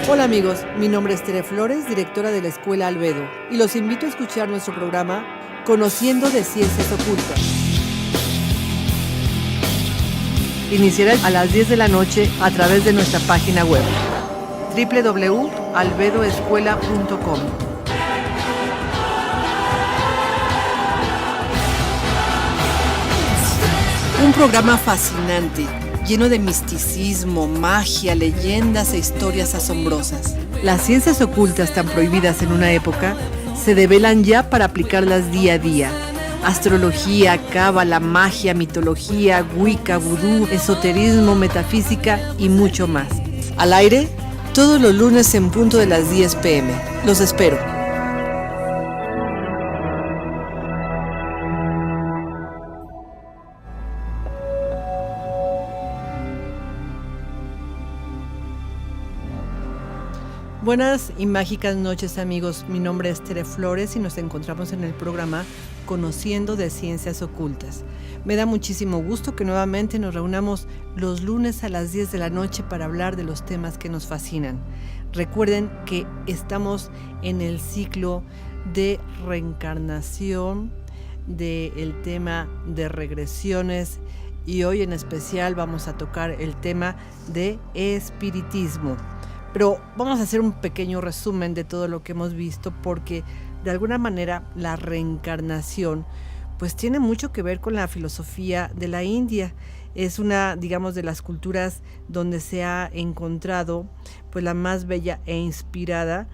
Hola amigos, mi nombre es Tere Flores, directora de la Escuela Albedo, y los invito a escuchar nuestro programa Conociendo de Ciencias Ocultas. Iniciará a las 10 de la noche a través de nuestra página web www.albedoescuela.com. Un programa fascinante, lleno de misticismo, magia, leyendas e historias asombrosas. Las ciencias ocultas tan prohibidas en una época se develan ya para aplicarlas día a día. Astrología, cábala, magia, mitología, wicca, vudú, esoterismo, metafísica y mucho más. Al aire, todos los lunes en punto de las 10 p.m. Los espero. Buenas y mágicas noches amigos, mi nombre es Tere Flores y nos encontramos en el programa Conociendo de Ciencias Ocultas. Me da muchísimo gusto que nuevamente nos reunamos los lunes a las 10 de la noche para hablar de los temas que nos fascinan. Recuerden que estamos en el ciclo de reencarnación, del tema de regresiones y hoy en especial vamos a tocar el tema de espiritismo. Pero vamos a hacer un pequeño resumen de todo lo que hemos visto porque de alguna manera la reencarnación pues tiene mucho que ver con la filosofía de la India. Es una, digamos, de las culturas donde se ha encontrado pues la más bella e inspirada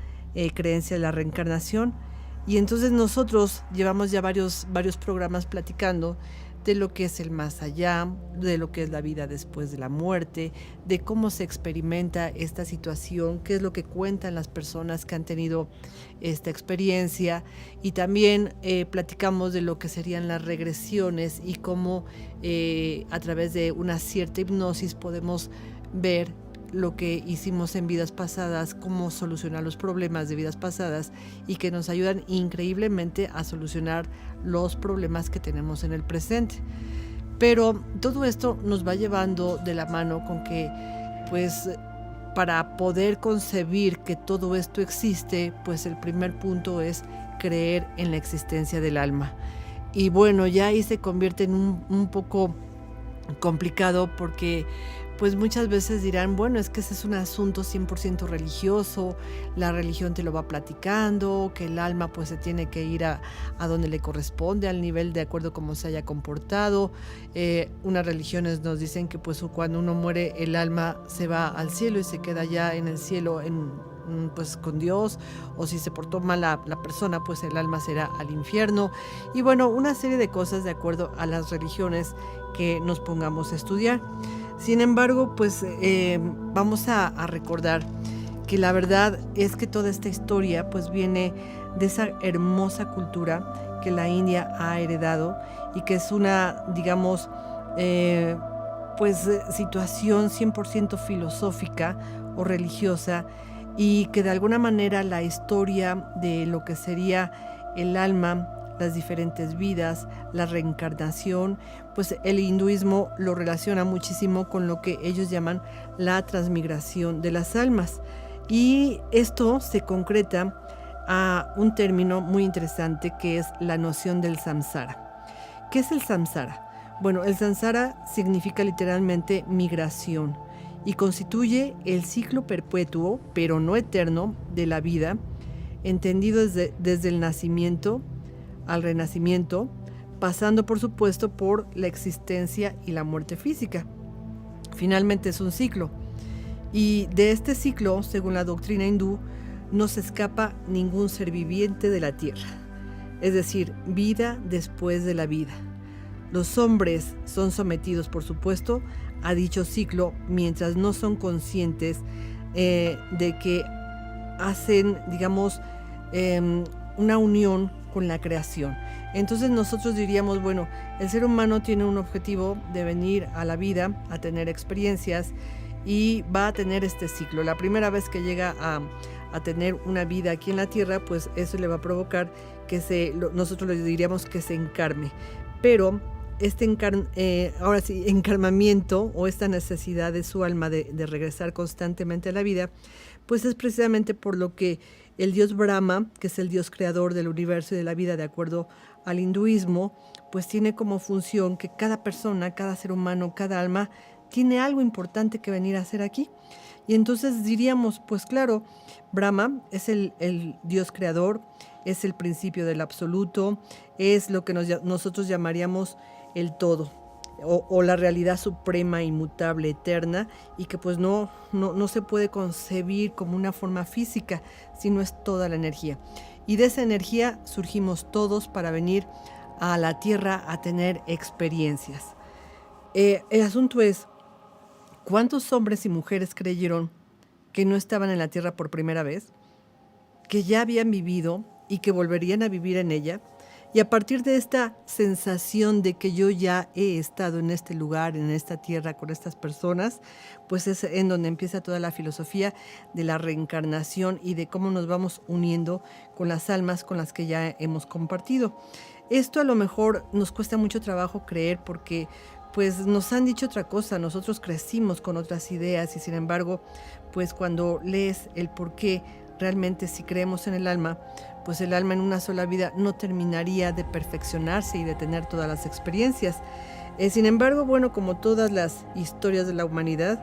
creencia de la reencarnación. Y entonces nosotros llevamos ya varios programas platicando de lo que es el más allá, de lo que es la vida después de la muerte, de cómo se experimenta esta situación, qué es lo que cuentan las personas que han tenido esta experiencia y también platicamos de lo que serían las regresiones y cómo a través de una cierta hipnosis podemos ver lo que hicimos en vidas pasadas, cómo solucionar los problemas de vidas pasadas y que nos ayudan increíblemente a solucionar los problemas que tenemos en el presente. Pero todo esto nos va llevando de la mano con que, pues, para poder concebir que todo esto existe, pues el primer punto es creer en la existencia del alma. Y bueno, ya ahí se convierte en un poco complicado porque pues muchas veces dirán, bueno, es que ese es un asunto 100% religioso, la religión te lo va platicando, que el alma pues se tiene que ir a donde le corresponde, al nivel de acuerdo cómo se haya comportado. Unas religiones nos dicen que pues cuando uno muere el alma se va al cielo y se queda ya en el cielo pues con Dios, o si se portó mal la persona pues el alma será al infierno y bueno, una serie de cosas de acuerdo a las religiones que nos pongamos a estudiar. Sin embargo, pues vamos a recordar que la verdad es que toda esta historia pues viene de esa hermosa cultura que la India ha heredado y que es una, digamos, situación 100% filosófica o religiosa y que de alguna manera la historia de lo que sería el alma, las diferentes vidas, la reencarnación, pues el hinduismo lo relaciona muchísimo con lo que ellos llaman la transmigración de las almas. Y esto se concreta a un término muy interesante que es la noción del samsara. ¿Qué es el samsara? Bueno, el samsara significa literalmente migración y constituye el ciclo perpetuo, pero no eterno, de la vida, entendido desde el nacimiento al renacimiento, pasando por supuesto por la existencia y la muerte física. Finalmente es un ciclo. Y de este ciclo, según la doctrina hindú, no se escapa ningún ser viviente de la tierra. Es decir, vida después de la vida. Los hombres son sometidos, por supuesto, a dicho ciclo mientras no son conscientes de que hacen, digamos, una unión con la creación. Entonces nosotros diríamos, bueno, el ser humano tiene un objetivo de venir a la vida, a tener experiencias y va a tener este ciclo. La primera vez que llega a tener una vida aquí en la tierra, pues eso le va a provocar que nosotros le diríamos que se encarne. Pero ahora sí, encarnamiento o esta necesidad de su alma de regresar constantemente a la vida, pues es precisamente por lo que el dios Brahma, que es el dios creador del universo y de la vida de acuerdo al hinduismo, pues tiene como función que cada persona, cada ser humano, cada alma tiene algo importante que venir a hacer aquí. Y entonces diríamos, pues claro, Brahma es el dios creador, es el principio del absoluto, es lo que nosotros llamaríamos el todo, o la realidad suprema, inmutable, eterna, y que pues no se puede concebir como una forma física, sino es toda la energía. Y de esa energía surgimos todos para venir a la Tierra a tener experiencias. El asunto es, ¿cuántos hombres y mujeres creyeron que no estaban en la Tierra por primera vez, que ya habían vivido y que volverían a vivir en ella? Y a partir de esta sensación de que yo ya he estado en este lugar, en esta tierra, con estas personas, pues es en donde empieza toda la filosofía de la reencarnación y de cómo nos vamos uniendo con las almas con las que ya hemos compartido. Esto a lo mejor nos cuesta mucho trabajo creer porque pues nos han dicho otra cosa, nosotros crecimos con otras ideas y sin embargo, pues cuando lees el por qué realmente si creemos en el alma, pues el alma en una sola vida no terminaría de perfeccionarse y de tener todas las experiencias. Sin embargo, bueno, como todas las historias de la humanidad,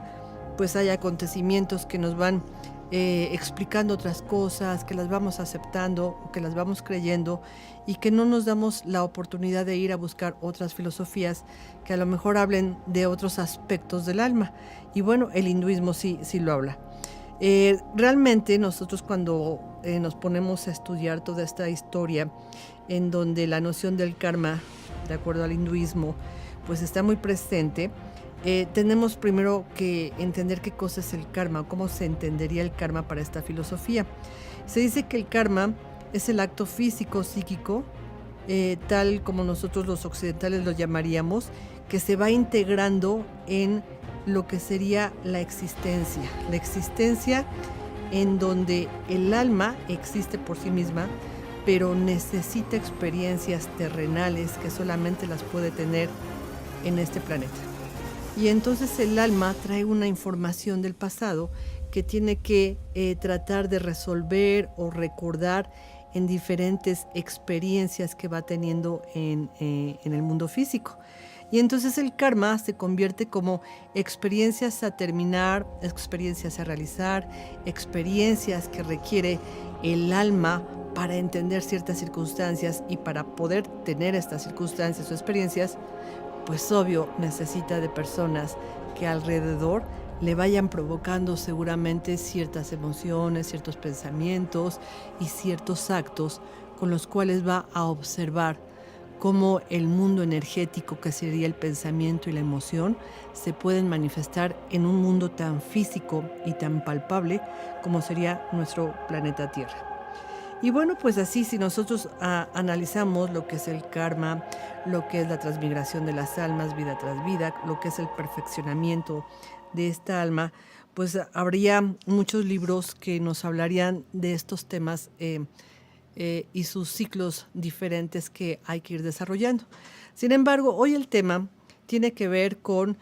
pues hay acontecimientos que nos van explicando otras cosas, que las vamos aceptando, que las vamos creyendo y que no nos damos la oportunidad de ir a buscar otras filosofías que a lo mejor hablen de otros aspectos del alma. Y bueno, el hinduismo sí lo habla. Realmente nosotros cuando nos ponemos a estudiar toda esta historia en donde la noción del karma, de acuerdo al hinduismo, pues está muy presente, tenemos primero que entender qué cosa es el karma, cómo se entendería el karma para esta filosofía. Se dice que el karma es el acto físico, psíquico, tal como nosotros los occidentales lo llamaríamos, que se va integrando en lo que sería la existencia en donde el alma existe por sí misma, pero necesita experiencias terrenales que solamente las puede tener en este planeta. Y entonces el alma trae una información del pasado que tiene que tratar de resolver o recordar en diferentes experiencias que va teniendo en el mundo físico. Y entonces el karma se convierte como experiencias a terminar, experiencias a realizar, experiencias que requiere el alma para entender ciertas circunstancias y para poder tener estas circunstancias o experiencias, pues obvio necesita de personas que alrededor le vayan provocando seguramente ciertas emociones, ciertos pensamientos y ciertos actos con los cuales va a observar cómo el mundo energético, que sería el pensamiento y la emoción, se pueden manifestar en un mundo tan físico y tan palpable como sería nuestro planeta Tierra. Y bueno, pues así, si nosotros analizamos lo que es el karma, lo que es la transmigración de las almas vida tras vida, lo que es el perfeccionamiento de esta alma, pues habría muchos libros que nos hablarían de estos temas y sus ciclos diferentes que hay que ir desarrollando. Sin embargo, hoy el tema tiene que ver con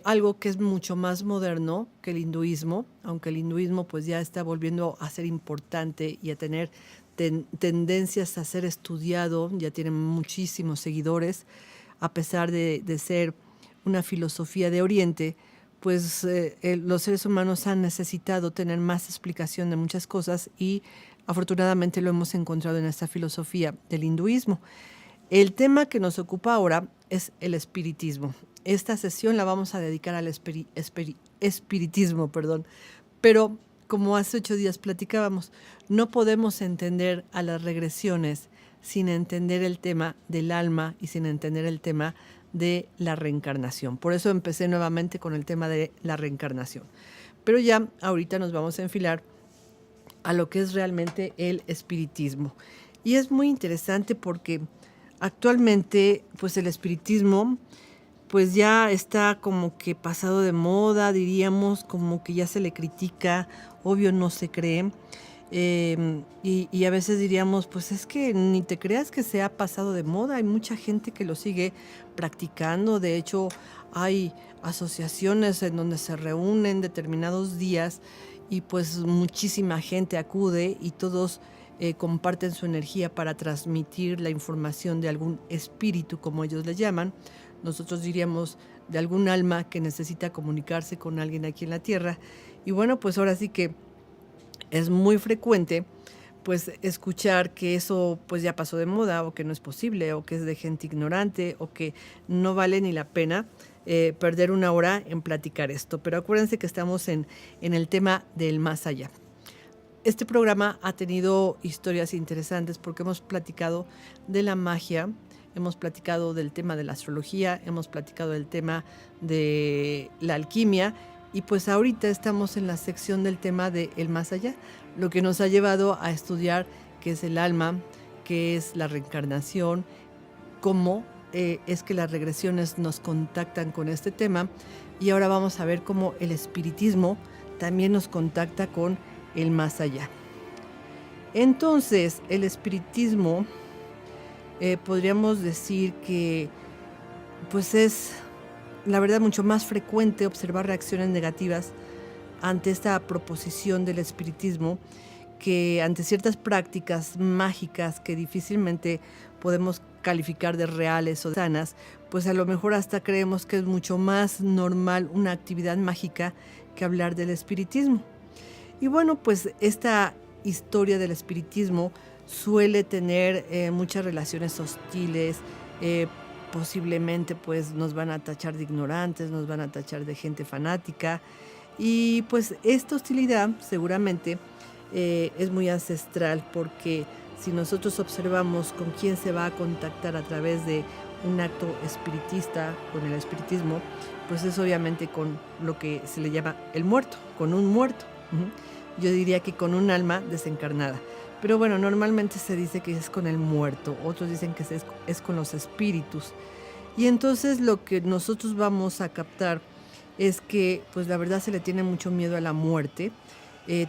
algo que es mucho más moderno que el hinduismo, aunque el hinduismo pues ya está volviendo a ser importante y a tener tendencias a ser estudiado, ya tiene muchísimos seguidores, a pesar de ser una filosofía de Oriente, pues los seres humanos han necesitado tener más explicación de muchas cosas y afortunadamente lo hemos encontrado en esta filosofía del hinduismo. El tema que nos ocupa ahora es el espiritismo. Esta sesión la vamos a dedicar al espiritismo, pero como hace 8 días platicábamos, no podemos entender a las regresiones sin entender el tema del alma y sin entender el tema de la reencarnación. Por eso empecé nuevamente con el tema de la reencarnación. Pero ya ahorita nos vamos a enfilar a lo que es realmente el espiritismo. Y es muy interesante porque actualmente pues el espiritismo pues ya está como que pasado de moda, diríamos, como que ya se le critica, obvio no se cree. y a veces diríamos, pues es que ni te creas que se ha pasado de moda, hay mucha gente que lo sigue practicando. De hecho, hay asociaciones en donde se reúnen determinados días y pues muchísima gente acude y todos comparten su energía para transmitir la información de algún espíritu, como ellos le llaman. Nosotros diríamos de algún alma que necesita comunicarse con alguien aquí en la tierra. Y bueno, pues ahora sí que es muy frecuente pues escuchar que eso pues ya pasó de moda, o que no es posible, o que es de gente ignorante, o que no vale ni la pena perder una hora en platicar esto. Pero acuérdense que estamos en el tema del más allá. Este programa ha tenido historias interesantes porque hemos platicado de la magia, hemos platicado del tema de la astrología, hemos platicado del tema de la alquimia, y pues ahorita estamos en la sección del tema del más allá, lo que nos ha llevado a estudiar qué es el alma, qué es la reencarnación, cómo es que las regresiones nos contactan con este tema, y ahora vamos a ver cómo el espiritismo también nos contacta con el más allá. Entonces, el espiritismo podríamos decir que pues es la verdad mucho más frecuente observar reacciones negativas ante esta proposición del espiritismo que ante ciertas prácticas mágicas que difícilmente podemos calificar de reales o de sanas, pues a lo mejor hasta creemos que es mucho más normal una actividad mágica que hablar del espiritismo. Y bueno, pues esta historia del espiritismo suele tener muchas relaciones hostiles, posiblemente pues nos van a tachar de ignorantes, nos van a tachar de gente fanática, y pues esta hostilidad seguramente es muy ancestral, porque si nosotros observamos con quién se va a contactar a través de un acto espiritista, con el espiritismo, pues es obviamente con lo que se le llama el muerto, con un muerto. Yo diría que con un alma desencarnada. Pero bueno, normalmente se dice que es con el muerto, otros dicen que es con los espíritus. Y entonces lo que nosotros vamos a captar es que pues la verdad se le tiene mucho miedo a la muerte.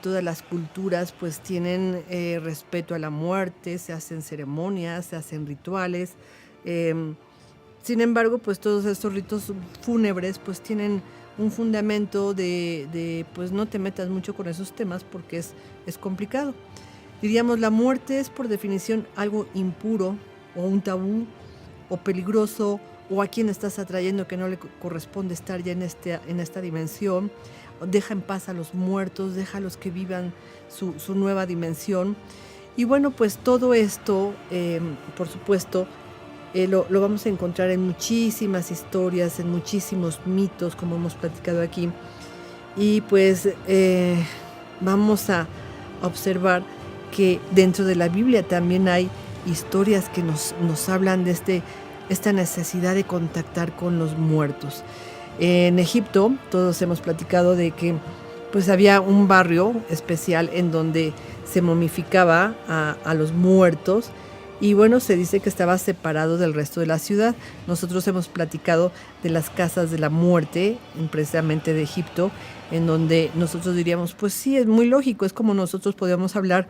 Todas las culturas pues tienen respeto a la muerte, se hacen ceremonias, se hacen rituales. Sin embargo, pues todos estos ritos fúnebres pues tienen un fundamento de pues no te metas mucho con esos temas porque es complicado. Diríamos, la muerte es por definición algo impuro, o un tabú, o peligroso, o a quien estás atrayendo que no le corresponde estar ya en esta dimensión. Deja en paz a los muertos, déjalos que vivan su nueva dimensión. Y bueno, pues todo esto, por supuesto, lo vamos a encontrar en muchísimas historias, en muchísimos mitos, como hemos platicado aquí. Y pues vamos a observar que dentro de la Biblia también hay historias que nos hablan de esta necesidad de contactar con los muertos. En Egipto, todos hemos platicado de que pues había un barrio especial en donde se momificaba a los muertos, y bueno, se dice que estaba separado del resto de la ciudad. Nosotros hemos platicado de las casas de la muerte, precisamente de Egipto, en donde nosotros diríamos, pues sí, es muy lógico, es como nosotros podríamos hablar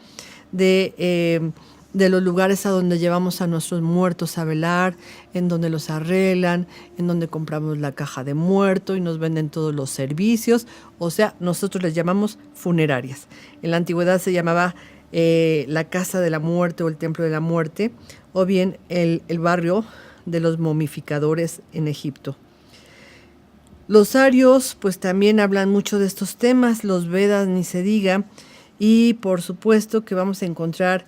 de los lugares a donde llevamos a nuestros muertos a velar, en donde los arreglan, en donde compramos la caja de muerto y nos venden todos los servicios. O sea, nosotros les llamamos funerarias. En la antigüedad se llamaba la casa de la muerte o el templo de la muerte, o bien el barrio de los momificadores en Egipto. Los arios pues también hablan mucho de estos temas, los Vedas ni se diga, y por supuesto que vamos a encontrar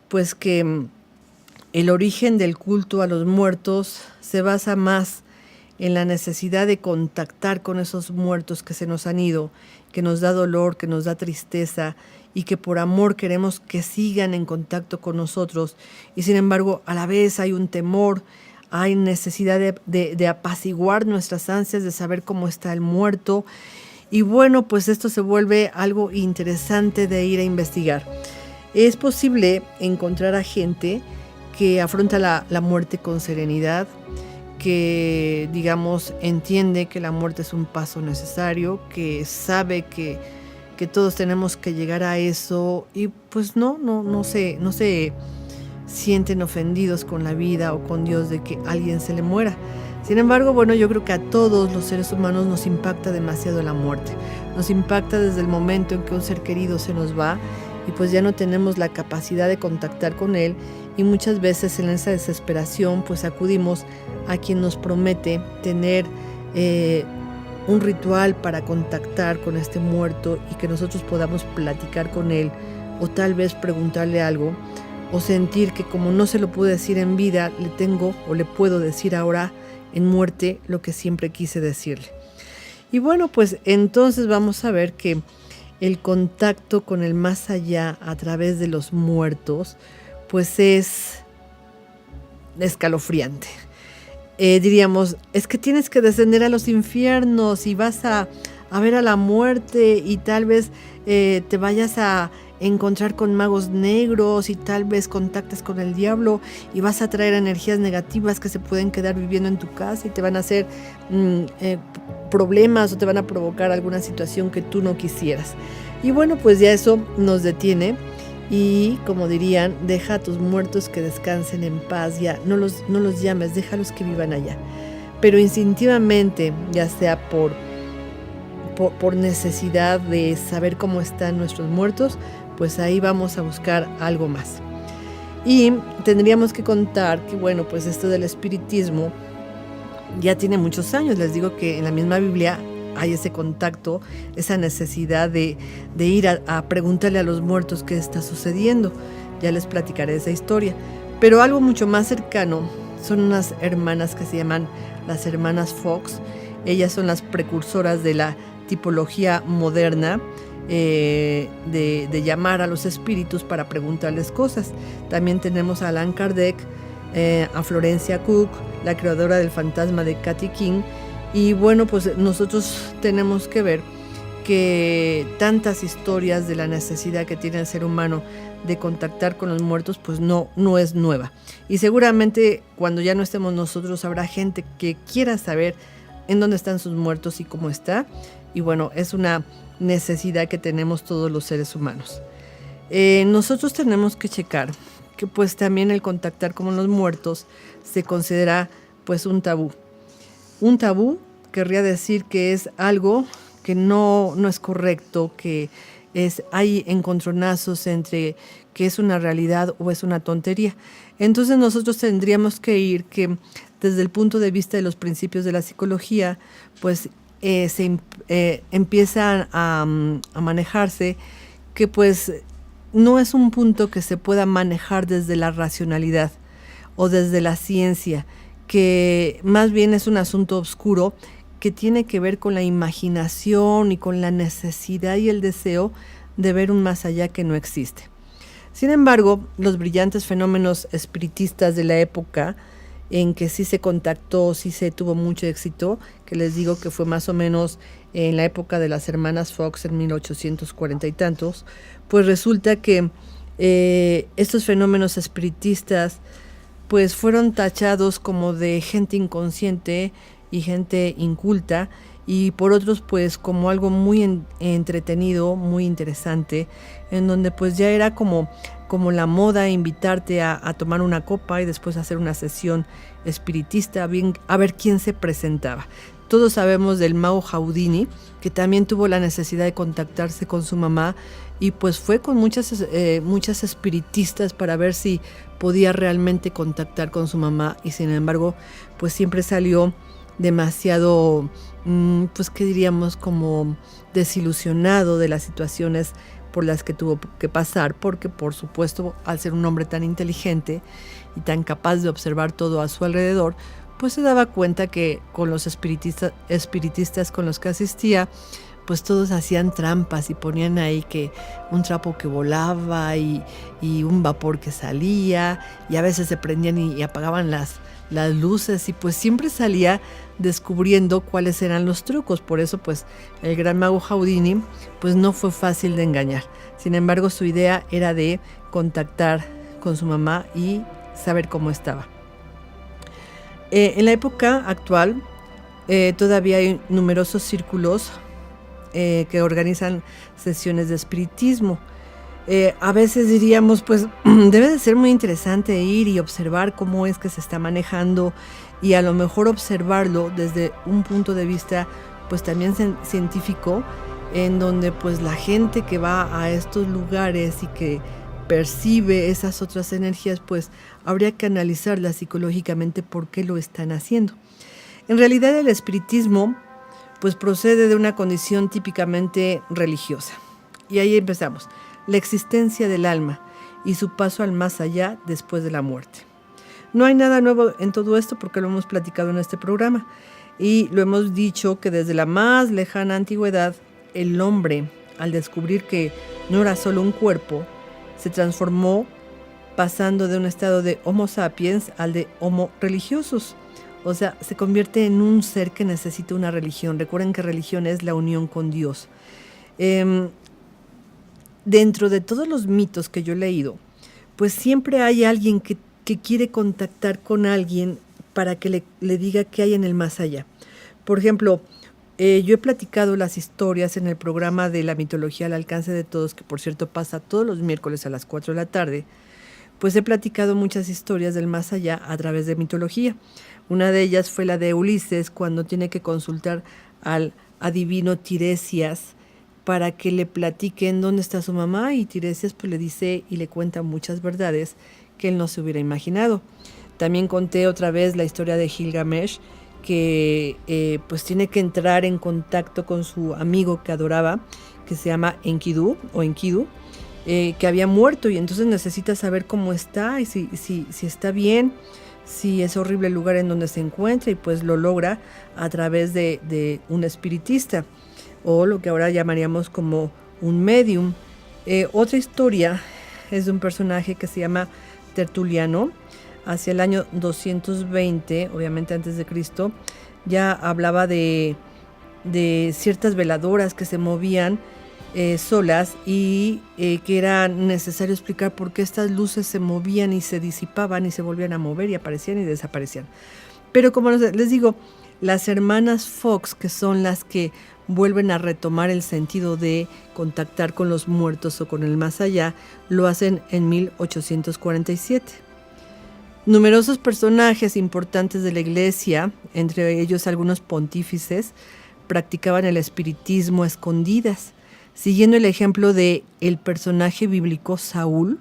pues que el origen del culto a los muertos se basa más en la necesidad de contactar con esos muertos que se nos han ido, que nos da dolor, que nos da tristeza, y que por amor queremos que sigan en contacto con nosotros. Y sin embargo, a la vez hay un temor, hay necesidad de apaciguar nuestras ansias de saber cómo está el muerto. Y bueno, pues esto se vuelve algo interesante de ir a investigar. Es posible encontrar a gente que afronta la muerte con serenidad, que, digamos, entiende que la muerte es un paso necesario, que sabe que que todos tenemos que llegar a eso y pues no se sienten ofendidos con la vida o con Dios de que alguien se le muera. Sin embargo, bueno, yo creo que a todos los seres humanos nos impacta demasiado la muerte. Nos impacta desde el momento en que un ser querido se nos va y pues ya no tenemos la capacidad de contactar con él, y muchas veces en esa desesperación pues acudimos a quien nos promete tener un ritual para contactar con este muerto y que nosotros podamos platicar con él, o tal vez preguntarle algo, o sentir que como no se lo pude decir en vida, le tengo o le puedo decir ahora en muerte lo que siempre quise decirle. Y bueno, pues entonces vamos a ver que el contacto con el más allá a través de los muertos pues es escalofriante. Diríamos, es que tienes que descender a los infiernos y vas a ver a la muerte y tal vez te vayas a encontrar con magos negros y tal vez contactes con el diablo y vas a traer energías negativas que se pueden quedar viviendo en tu casa y te van a hacer problemas o te van a provocar alguna situación que tú no quisieras. Y bueno, pues ya eso nos detiene y, como dirían, deja a tus muertos que descansen en paz, ya no los llames, déjalos que vivan allá. Pero instintivamente, ya sea por necesidad de saber cómo están nuestros muertos, pues ahí vamos a buscar algo más. Y tendríamos que contar que, bueno, pues esto del espiritismo ya tiene muchos años. Les digo que en la misma Biblia hay ese contacto, esa necesidad de ir a preguntarle a los muertos qué está sucediendo. Ya les platicaré esa historia. Pero algo mucho más cercano son unas hermanas que se llaman las hermanas Fox. Ellas son las precursoras de la tipología moderna, de llamar a los espíritus para preguntarles cosas. También tenemos a Allan Kardec, a Florencia Cook, la creadora del fantasma de Katy King. Y bueno, pues nosotros tenemos que ver que tantas historias de la necesidad que tiene el ser humano de contactar con los muertos, pues no es nueva. Y seguramente cuando ya no estemos nosotros habrá gente que quiera saber en dónde están sus muertos y cómo está. Y bueno, es una necesidad que tenemos todos los seres humanos. Nosotros tenemos que checar que pues también el contactar con los muertos se considera pues un tabú. Un tabú querría decir que es algo que no es correcto, que hay encontronazos entre que es una realidad o es una tontería. Entonces nosotros tendríamos que ir que desde el punto de vista de los principios de la psicología, pues empiezan a manejarse que pues no es un punto que se pueda manejar desde la racionalidad o desde la ciencia, que más bien es un asunto oscuro que tiene que ver con la imaginación y con la necesidad y el deseo de ver un más allá que no existe. Sin embargo, los brillantes fenómenos espiritistas de la época en que sí se contactó, sí se tuvo mucho éxito, que les digo que fue más o menos en la época de las hermanas Fox en 1840 y tantos, pues resulta que estos fenómenos espiritistas pues fueron tachados como de gente inconsciente y gente inculta, y por otros pues como algo muy entretenido, muy interesante, en donde pues ya era como la moda invitarte a tomar una copa y después hacer una sesión espiritista, a ver quién se presentaba. Todos sabemos del mago Houdini, que también tuvo la necesidad de contactarse con su mamá y pues fue con muchas espiritistas para ver si podía realmente contactar con su mamá, y sin embargo pues siempre salió demasiado, pues qué diríamos, como desilusionado de las situaciones por las que tuvo que pasar, porque por supuesto al ser un hombre tan inteligente y tan capaz de observar todo a su alrededor, pues se daba cuenta que con los espiritistas con los que asistía, pues todos hacían trampas y ponían ahí que un trapo que volaba y un vapor que salía, y a veces se prendían y apagaban las luces, y pues siempre salía descubriendo cuáles eran los trucos. Por eso pues el gran mago Houdini pues no fue fácil de engañar. Sin embargo, su idea era de contactar con su mamá y saber cómo estaba. En la época actual todavía hay numerosos círculos que organizan sesiones de espiritismo. A veces diríamos, pues debe de ser muy interesante ir y observar cómo es que se está manejando y a lo mejor observarlo desde un punto de vista pues también científico, en donde pues la gente que va a estos lugares y que percibe esas otras energías, pues habría que analizarlas psicológicamente por qué lo están haciendo. En realidad el espiritismo pues procede de una condición típicamente religiosa. Y ahí empezamos. La existencia del alma y su paso al más allá después de la muerte. No hay nada nuevo en todo esto porque lo hemos platicado en este programa y lo hemos dicho que desde la más lejana antigüedad el hombre, al descubrir que no era solo un cuerpo, se transformó pasando de un estado de Homo sapiens al de Homo religiosus. O sea, se convierte en un ser que necesita una religión. Recuerden que religión es la unión con Dios. Dentro de todos los mitos que yo he leído, pues siempre hay alguien que quiere contactar con alguien para que le diga qué hay en el más allá. Por ejemplo, yo he platicado las historias en el programa de la mitología al alcance de todos, que por cierto pasa todos los miércoles a las 4 de la tarde, pues he platicado muchas historias del más allá a través de mitología. Una de ellas fue la de Ulises, cuando tiene que consultar al adivino Tiresias para que le platiquen dónde está su mamá, y Tiresias pues le dice y le cuenta muchas verdades que él no se hubiera imaginado. También conté otra vez la historia de Gilgamesh, que pues tiene que entrar en contacto con su amigo que adoraba, que se llama Enkidu, que había muerto, y entonces necesita saber cómo está y si está bien, si es horrible el lugar en donde se encuentra, y pues lo logra a través de un espiritista, o lo que ahora llamaríamos como un medium. Otra historia es de un personaje que se llama Tertuliano. Hacia el año 220, obviamente antes de Cristo, ya hablaba de ciertas veladoras que se movían solas, y que era necesario explicar por qué estas luces se movían y se disipaban y se volvían a mover y aparecían y desaparecían. Pero como les digo, las hermanas Fox, que son las que vuelven a retomar el sentido de contactar con los muertos o con el más allá, lo hacen en 1847. Numerosos personajes importantes de la iglesia, entre ellos algunos pontífices, practicaban el espiritismo a escondidas, siguiendo el ejemplo de el personaje bíblico Saúl,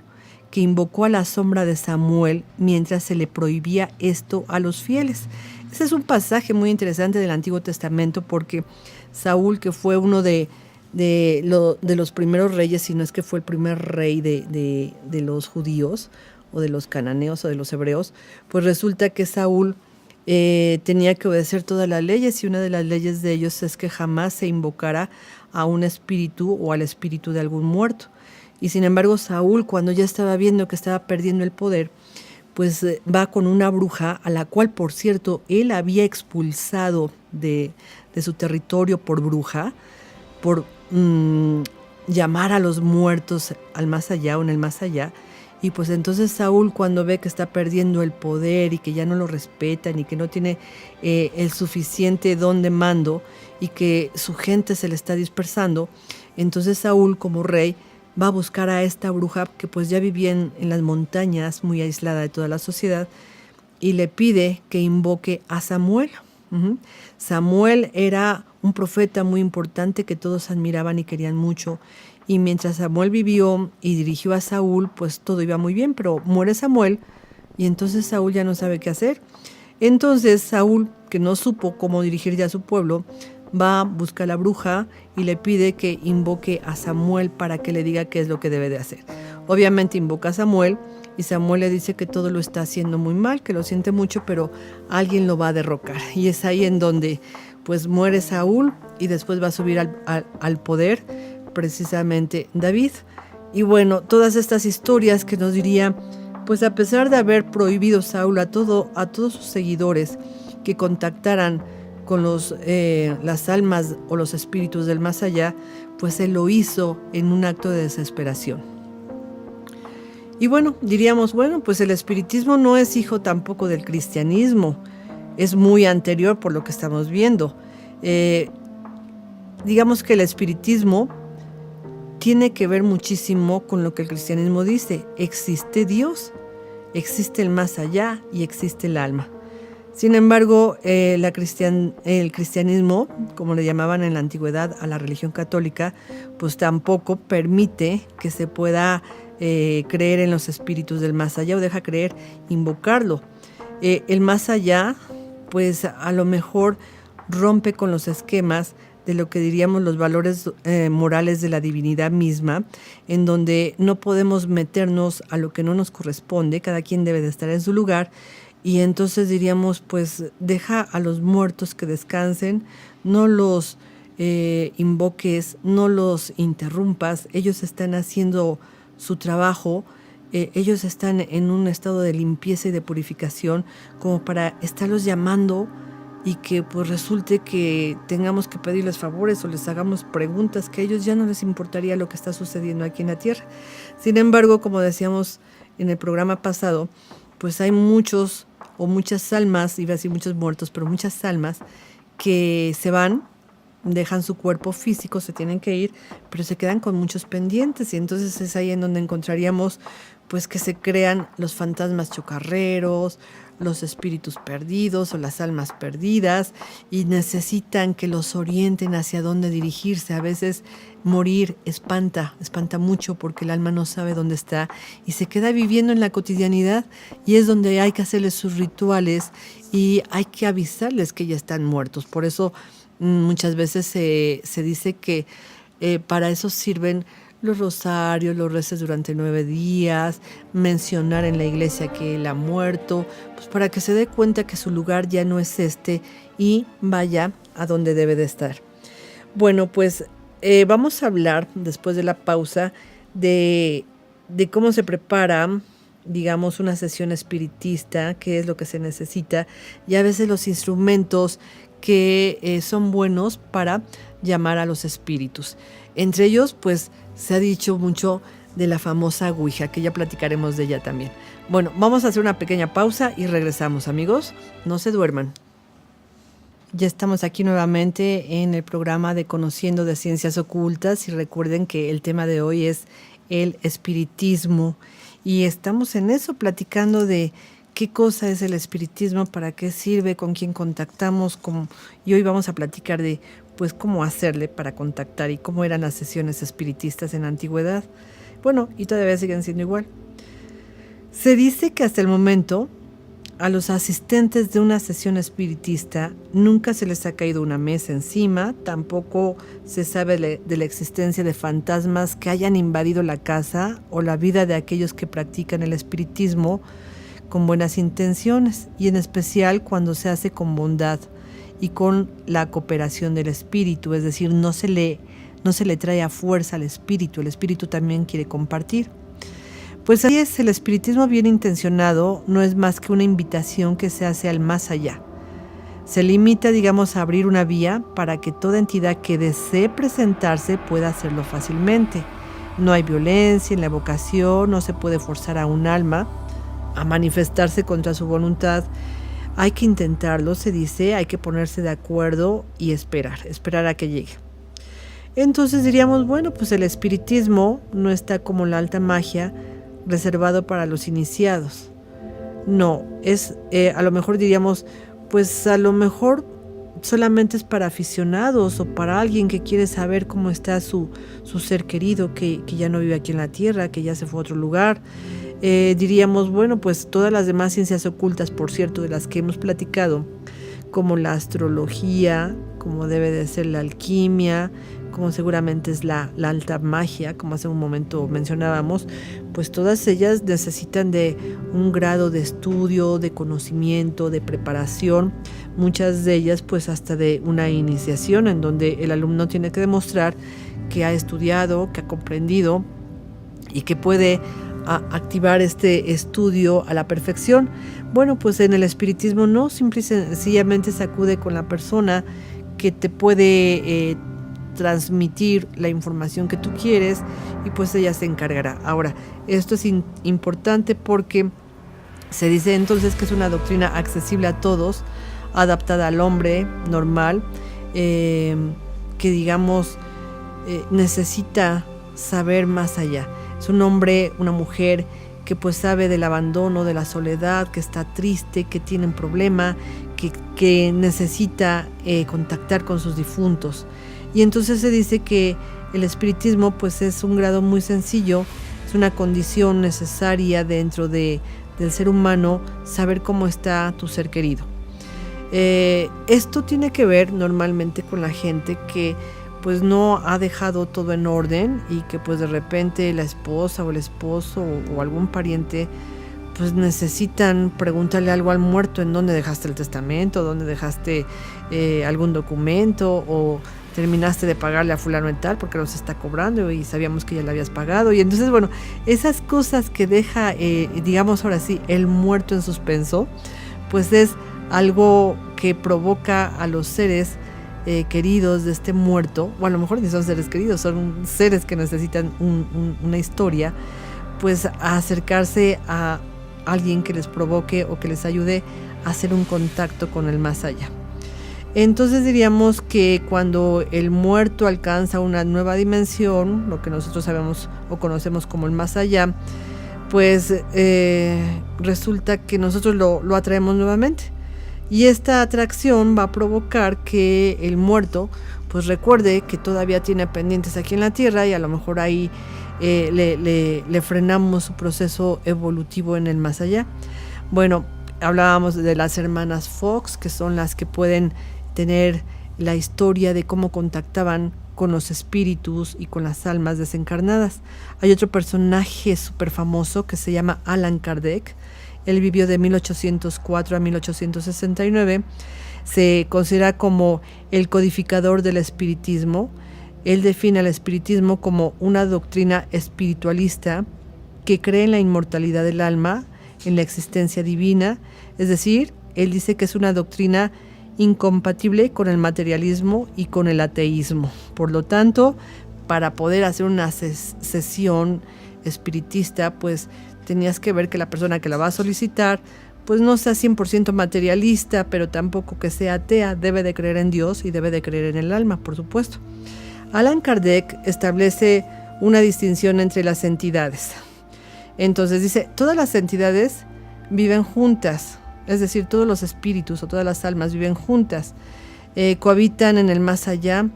que invocó a la sombra de Samuel mientras se le prohibía esto a los fieles. Ese es un pasaje muy interesante del Antiguo Testamento, porque Saúl, que fue uno de los primeros reyes, si no es que fue el primer rey de los judíos, o de los cananeos, o de los hebreos, pues resulta que Saúl tenía que obedecer todas las leyes, y una de las leyes de ellos es que jamás se invocara a un espíritu o al espíritu de algún muerto. Y sin embargo, Saúl, cuando ya estaba viendo que estaba perdiendo el poder, pues va con una bruja, a la cual, por cierto, él había expulsado de su territorio por bruja, por llamar a los muertos al más allá o en el más allá. Y pues entonces Saúl, cuando ve que está perdiendo el poder y que ya no lo respetan y que no tiene el suficiente don de mando y que su gente se le está dispersando, entonces Saúl, como rey, va a buscar a esta bruja que pues ya vivía en las montañas, muy aislada de toda la sociedad, y le pide que invoque a Samuel. Samuel era un profeta muy importante que todos admiraban y querían mucho. Y mientras Samuel vivió y dirigió a Saúl, pues todo iba muy bien, pero muere Samuel y entonces Saúl ya no sabe qué hacer. Entonces Saúl, que no supo cómo dirigir ya a su pueblo, va, busca a la bruja y le pide que invoque a Samuel para que le diga qué es lo que debe de hacer. Obviamente invoca a Samuel y Samuel le dice que todo lo está haciendo muy mal, que lo siente mucho, pero alguien lo va a derrocar. Y es ahí en donde pues muere Saúl y después va a subir al poder precisamente David. Y bueno, todas estas historias que nos diría, pues a pesar de haber prohibido Saúl a todos sus seguidores que contactaran con las almas o los espíritus del más allá, pues él lo hizo en un acto de desesperación. Y bueno, diríamos, bueno, pues el espiritismo no es hijo tampoco del cristianismo, es muy anterior por lo que estamos viendo. digamos que el espiritismo tiene que ver muchísimo con lo que el cristianismo dice. Existe Dios, existe el más allá y existe el alma. Sin embargo, el cristianismo, como le llamaban en la antigüedad a la religión católica, pues tampoco permite que se pueda creer en los espíritus del más allá, o deja creer, invocarlo. El más allá, pues a lo mejor rompe con los esquemas de lo que diríamos los valores morales de la divinidad misma, en donde no podemos meternos a lo que no nos corresponde, cada quien debe de estar en su lugar, y entonces diríamos, pues deja a los muertos que descansen, no los invoques, no los interrumpas, ellos están haciendo su trabajo, ellos están en un estado de limpieza y de purificación como para estarlos llamando y que pues resulte que tengamos que pedirles favores o les hagamos preguntas que a ellos ya no les importaría lo que está sucediendo aquí en la tierra. Sin embargo, como decíamos en el programa pasado, pues hay muchos o muchas almas, iba a decir muchos muertos, pero muchas almas que se van, dejan su cuerpo físico, se tienen que ir, pero se quedan con muchos pendientes, y entonces es ahí en donde encontraríamos pues que se crean los fantasmas chocarreros, los espíritus perdidos o las almas perdidas, y necesitan que los orienten hacia dónde dirigirse. A veces morir espanta mucho porque el alma no sabe dónde está y se queda viviendo en la cotidianidad, y es donde hay que hacerles sus rituales y hay que avisarles que ya están muertos. Por eso muchas veces se dice que para eso sirven los rosarios, los rezos durante 9 días, mencionar en la iglesia que él ha muerto, pues para que se dé cuenta que su lugar ya no es este y vaya a donde debe de estar. Bueno, pues vamos a hablar después de la pausa de cómo se prepara, digamos, una sesión espiritista, qué es lo que se necesita, y a veces los instrumentos que son buenos para llamar a los espíritus. Entre ellos, pues, se ha dicho mucho de la famosa Ouija, que ya platicaremos de ella también. Bueno, vamos a hacer una pequeña pausa y regresamos, amigos. No se duerman. Ya estamos aquí nuevamente en el programa de Conociendo de Ciencias Ocultas, y recuerden que el tema de hoy es el espiritismo. Y estamos en eso, platicando de qué cosa es el espiritismo, para qué sirve, con quién contactamos, y hoy vamos a platicar de pues cómo hacerle para contactar y cómo eran las sesiones espiritistas en la antigüedad. Bueno, y todavía siguen siendo igual. Se dice que hasta el momento a los asistentes de una sesión espiritista nunca se les ha caído una mesa encima, tampoco se sabe de la existencia de fantasmas que hayan invadido la casa o la vida de aquellos que practican el espiritismo con buenas intenciones, y en especial cuando se hace con bondad y con la cooperación del espíritu, es decir, no se le trae a fuerza al espíritu, el espíritu también quiere compartir. Pues así es, el espiritismo bien intencionado no es más que una invitación que se hace al más allá. Se limita, digamos, a abrir una vía para que toda entidad que desee presentarse pueda hacerlo fácilmente. No hay violencia en la evocación, no se puede forzar a un alma a manifestarse contra su voluntad. Hay que intentarlo, se dice, hay que ponerse de acuerdo y esperar a que llegue. Entonces diríamos, bueno, pues el espiritismo no está como la alta magia reservado para los iniciados. No, es a lo mejor diríamos, pues a lo mejor solamente es para aficionados o para alguien que quiere saber cómo está su ser querido, que ya no vive aquí en la tierra, que ya se fue a otro lugar. Diríamos, bueno, pues todas las demás ciencias ocultas, por cierto, de las que hemos platicado, como la astrología, como debe de ser la alquimia, como seguramente es la alta magia, como hace un momento mencionábamos, pues todas ellas necesitan de un grado de estudio, de conocimiento, de preparación, muchas de ellas pues hasta de una iniciación en donde el alumno tiene que demostrar que ha estudiado, que ha comprendido y que puede activar este estudio a la perfección. Bueno, pues en el espiritismo no, simple y sencillamente se acude con la persona que te puede transmitir la información que tú quieres, y pues ella se encargará. Ahora, esto es importante porque se dice entonces que es una doctrina accesible a todos, adaptada al hombre normal, que digamos, necesita saber más allá. Es un hombre, una mujer que pues sabe del abandono, de la soledad, que está triste, que tiene un problema, que necesita contactar con sus difuntos. Y entonces se dice que el espiritismo pues es un grado muy sencillo, es una condición necesaria dentro del ser humano, saber cómo está tu ser querido. Esto tiene que ver normalmente con la gente que pues no ha dejado todo en orden y que pues de repente la esposa o el esposo o algún pariente pues necesitan preguntarle algo al muerto: ¿en dónde dejaste el testamento? ¿Dónde dejaste algún documento? ¿O terminaste de pagarle a fulano en tal porque los está cobrando y sabíamos que ya le habías pagado? Y entonces, bueno, esas cosas que deja, digamos ahora sí, el muerto en suspenso, pues es algo que provoca a los seres queridos de este muerto, o a lo mejor ni son seres queridos, son seres que necesitan una historia, pues a acercarse a alguien que les provoque o que les ayude a hacer un contacto con el más allá. Entonces diríamos que cuando el muerto alcanza una nueva dimensión, lo que nosotros sabemos o conocemos como el más allá, pues resulta que nosotros lo atraemos nuevamente. Y esta atracción va a provocar que el muerto pues recuerde que todavía tiene pendientes aquí en la tierra, y a lo mejor ahí le frenamos su proceso evolutivo en el más allá. Bueno, hablábamos de las hermanas Fox, que son las que pueden tener la historia de cómo contactaban con los espíritus y con las almas desencarnadas. Hay otro personaje súper famoso que se llama Allan Kardec. Él vivió de 1804 a 1869. Se considera como el codificador del espiritismo. Él define al espiritismo como una doctrina espiritualista que cree en la inmortalidad del alma, en la existencia divina. Es decir, él dice que es una doctrina incompatible con el materialismo y con el ateísmo. Por lo tanto, para poder hacer una sesión espiritista, pues tenías que ver que la persona que la va a solicitar pues no sea 100% materialista, pero tampoco que sea atea. Debe de creer en Dios y debe de creer en el alma, por supuesto. Allan Kardec establece una distinción entre las entidades. Entonces dice, todas las entidades viven juntas, es decir, todos los espíritus o todas las almas viven juntas, cohabitan en el más allá.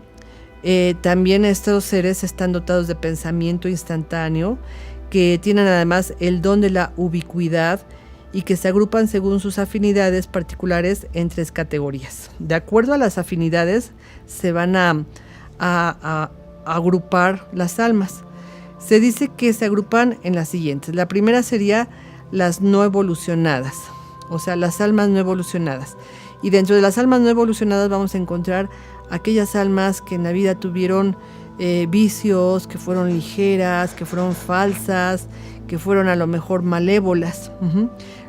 También estos seres están dotados de pensamiento instantáneo, que tienen además el don de la ubicuidad y que se agrupan según sus afinidades particulares en 3 categorías. De acuerdo a las afinidades se van a agrupar las almas. Se dice que se agrupan en las siguientes. La primera sería las no evolucionadas, o sea, las almas no evolucionadas. Y dentro de las almas no evolucionadas vamos a encontrar aquellas almas que en la vida tuvieron vicios, que fueron ligeras, que fueron falsas, que fueron a lo mejor malévolas.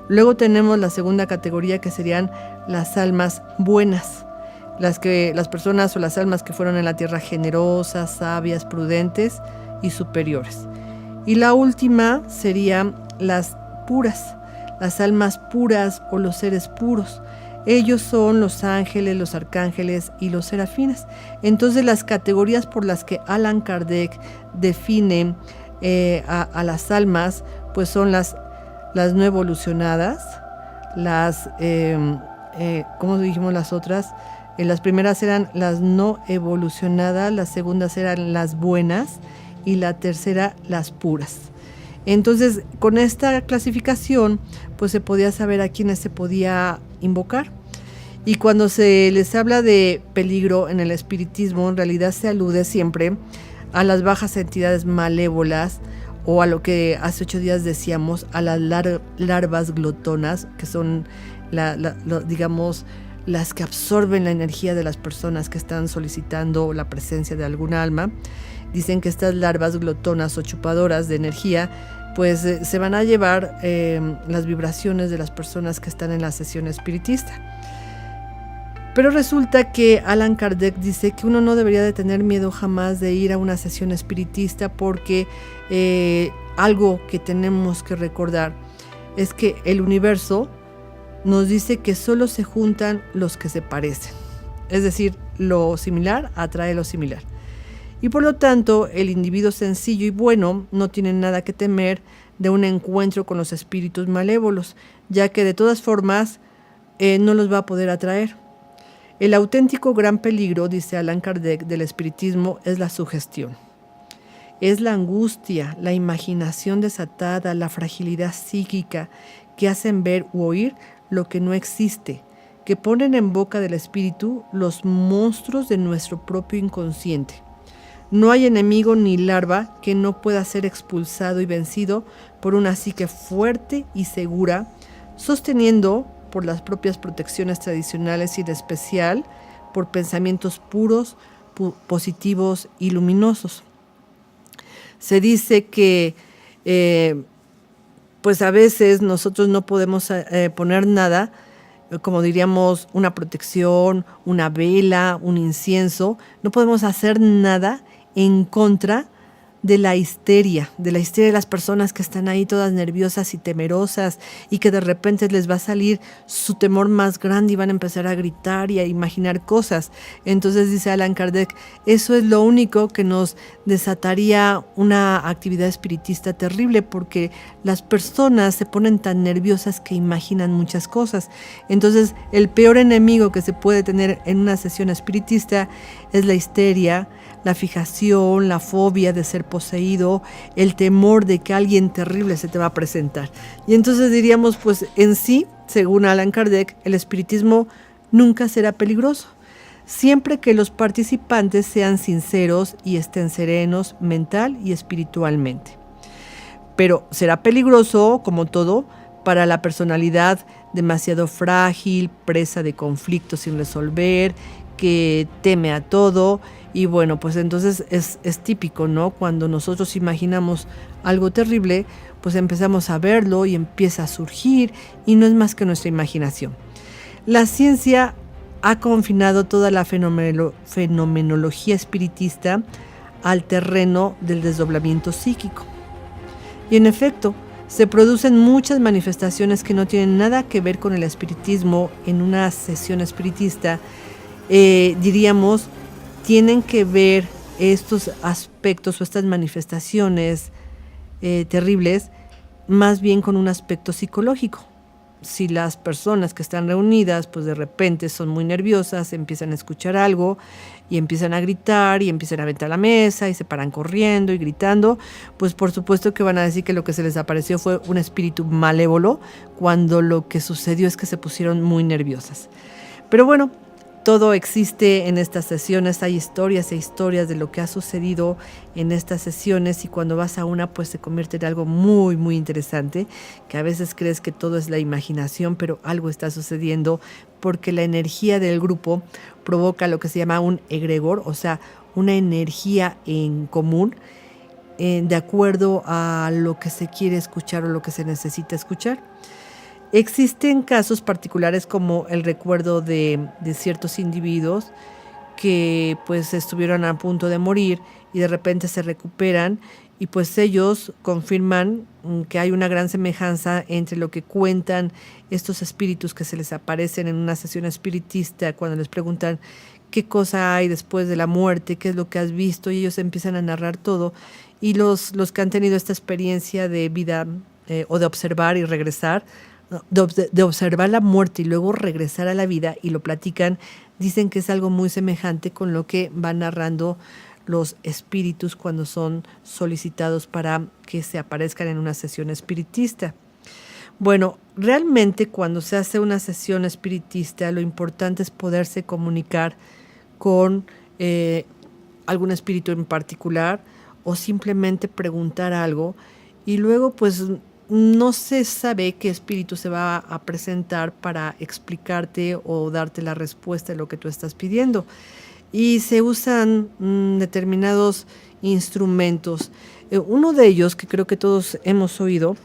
Luego tenemos la segunda categoría, que serían las almas buenas, las personas o las almas que fueron en la tierra generosas, sabias, prudentes y superiores. Y la última serían las puras, las almas puras o los seres puros. Ellos son los ángeles, los arcángeles y los serafines. Entonces, las categorías por las que Allan Kardec define a las almas, pues son las no evolucionadas, ¿cómo dijimos las otras? Las primeras eran las no evolucionadas, las segundas eran las buenas y la tercera las puras. Entonces, con esta clasificación, pues se podía saber a quiénes se podía invocar. Y cuando se les habla de peligro en el espiritismo, en realidad se alude siempre a las bajas entidades malévolas, o a lo que hace 8 días decíamos, a las larvas glotonas, que son, digamos, las que absorben la energía de las personas que están solicitando la presencia de algún alma. Dicen que estas larvas glotonas o chupadoras de energía, pues se van a llevar las vibraciones de las personas que están en la sesión espiritista. Pero resulta que Allan Kardec dice que uno no debería de tener miedo jamás de ir a una sesión espiritista, porque algo que tenemos que recordar es que el universo nos dice que solo se juntan los que se parecen. Es decir, lo similar atrae lo similar. Y por lo tanto, el individuo sencillo y bueno no tiene nada que temer de un encuentro con los espíritus malévolos, ya que de todas formas no los va a poder atraer. El auténtico gran peligro, dice Allan Kardec, del espiritismo es la sugestión. Es la angustia, la imaginación desatada, la fragilidad psíquica que hacen ver u oír lo que no existe, que ponen en boca del espíritu los monstruos de nuestro propio inconsciente. No hay enemigo ni larva que no pueda ser expulsado y vencido por una psique fuerte y segura, sosteniendo por las propias protecciones tradicionales y en especial por pensamientos puros, positivos y luminosos. Se dice que pues a veces nosotros no podemos poner nada, como diríamos una protección, una vela, un incienso, no podemos hacer nada en contra de la histeria de las personas que están ahí todas nerviosas y temerosas y que de repente les va a salir su temor más grande y van a empezar a gritar y a imaginar cosas. Entonces dice Allan Kardec, eso es lo único que nos desataría una actividad espiritista terrible, porque las personas se ponen tan nerviosas que imaginan muchas cosas. Entonces el peor enemigo que se puede tener en una sesión espiritista es la histeria, la fijación, la fobia de ser poseído, el temor de que alguien terrible se te va a presentar. Y entonces diríamos, pues en sí, según Allan Kardec, el espiritismo nunca será peligroso, siempre que los participantes sean sinceros y estén serenos mental y espiritualmente. Pero será peligroso, como todo, para la personalidad demasiado frágil, presa de conflictos sin resolver, que teme a todo. Y bueno, pues entonces es típico, ¿no? Cuando nosotros imaginamos algo terrible, pues empezamos a verlo y empieza a surgir y no es más que nuestra imaginación. La ciencia ha confinado toda la fenomenología espiritista al terreno del desdoblamiento psíquico. Y en efecto, se producen muchas manifestaciones que no tienen nada que ver con el espiritismo en una sesión espiritista. Diríamos, tienen que ver estos aspectos o estas manifestaciones terribles más bien con un aspecto psicológico. Si las personas que están reunidas pues de repente son muy nerviosas, empiezan a escuchar algo y empiezan a gritar y empiezan a aventar la mesa y se paran corriendo y gritando, pues por supuesto que van a decir que lo que se les apareció fue un espíritu malévolo, cuando lo que sucedió es que se pusieron muy nerviosas. Pero bueno, todo existe en estas sesiones, hay historias e historias de lo que ha sucedido en estas sesiones, y cuando vas a una pues se convierte en algo muy muy interesante, que a veces crees que todo es la imaginación, pero algo está sucediendo porque la energía del grupo provoca lo que se llama un egregor, o sea, una energía en común de acuerdo a lo que se quiere escuchar o lo que se necesita escuchar. Existen casos particulares como el recuerdo de ciertos individuos que pues estuvieron a punto de morir y de repente se recuperan, y pues ellos confirman que hay una gran semejanza entre lo que cuentan estos espíritus que se les aparecen en una sesión espiritista cuando les preguntan qué cosa hay después de la muerte, qué es lo que has visto, y ellos empiezan a narrar todo, y los que han tenido esta experiencia de vida o de observar y regresar, de observar la muerte y luego regresar a la vida y lo platican, dicen que es algo muy semejante con lo que van narrando los espíritus cuando son solicitados para que se aparezcan en una sesión espiritista. Bueno, realmente cuando se hace una sesión espiritista, lo importante es poderse comunicar con algún espíritu en particular, o simplemente preguntar algo, y luego pues no se sabe qué espíritu se va a presentar para explicarte o darte la respuesta de lo que tú estás pidiendo. Y se usan determinados instrumentos. Uno de ellos, que creo que todos hemos oído,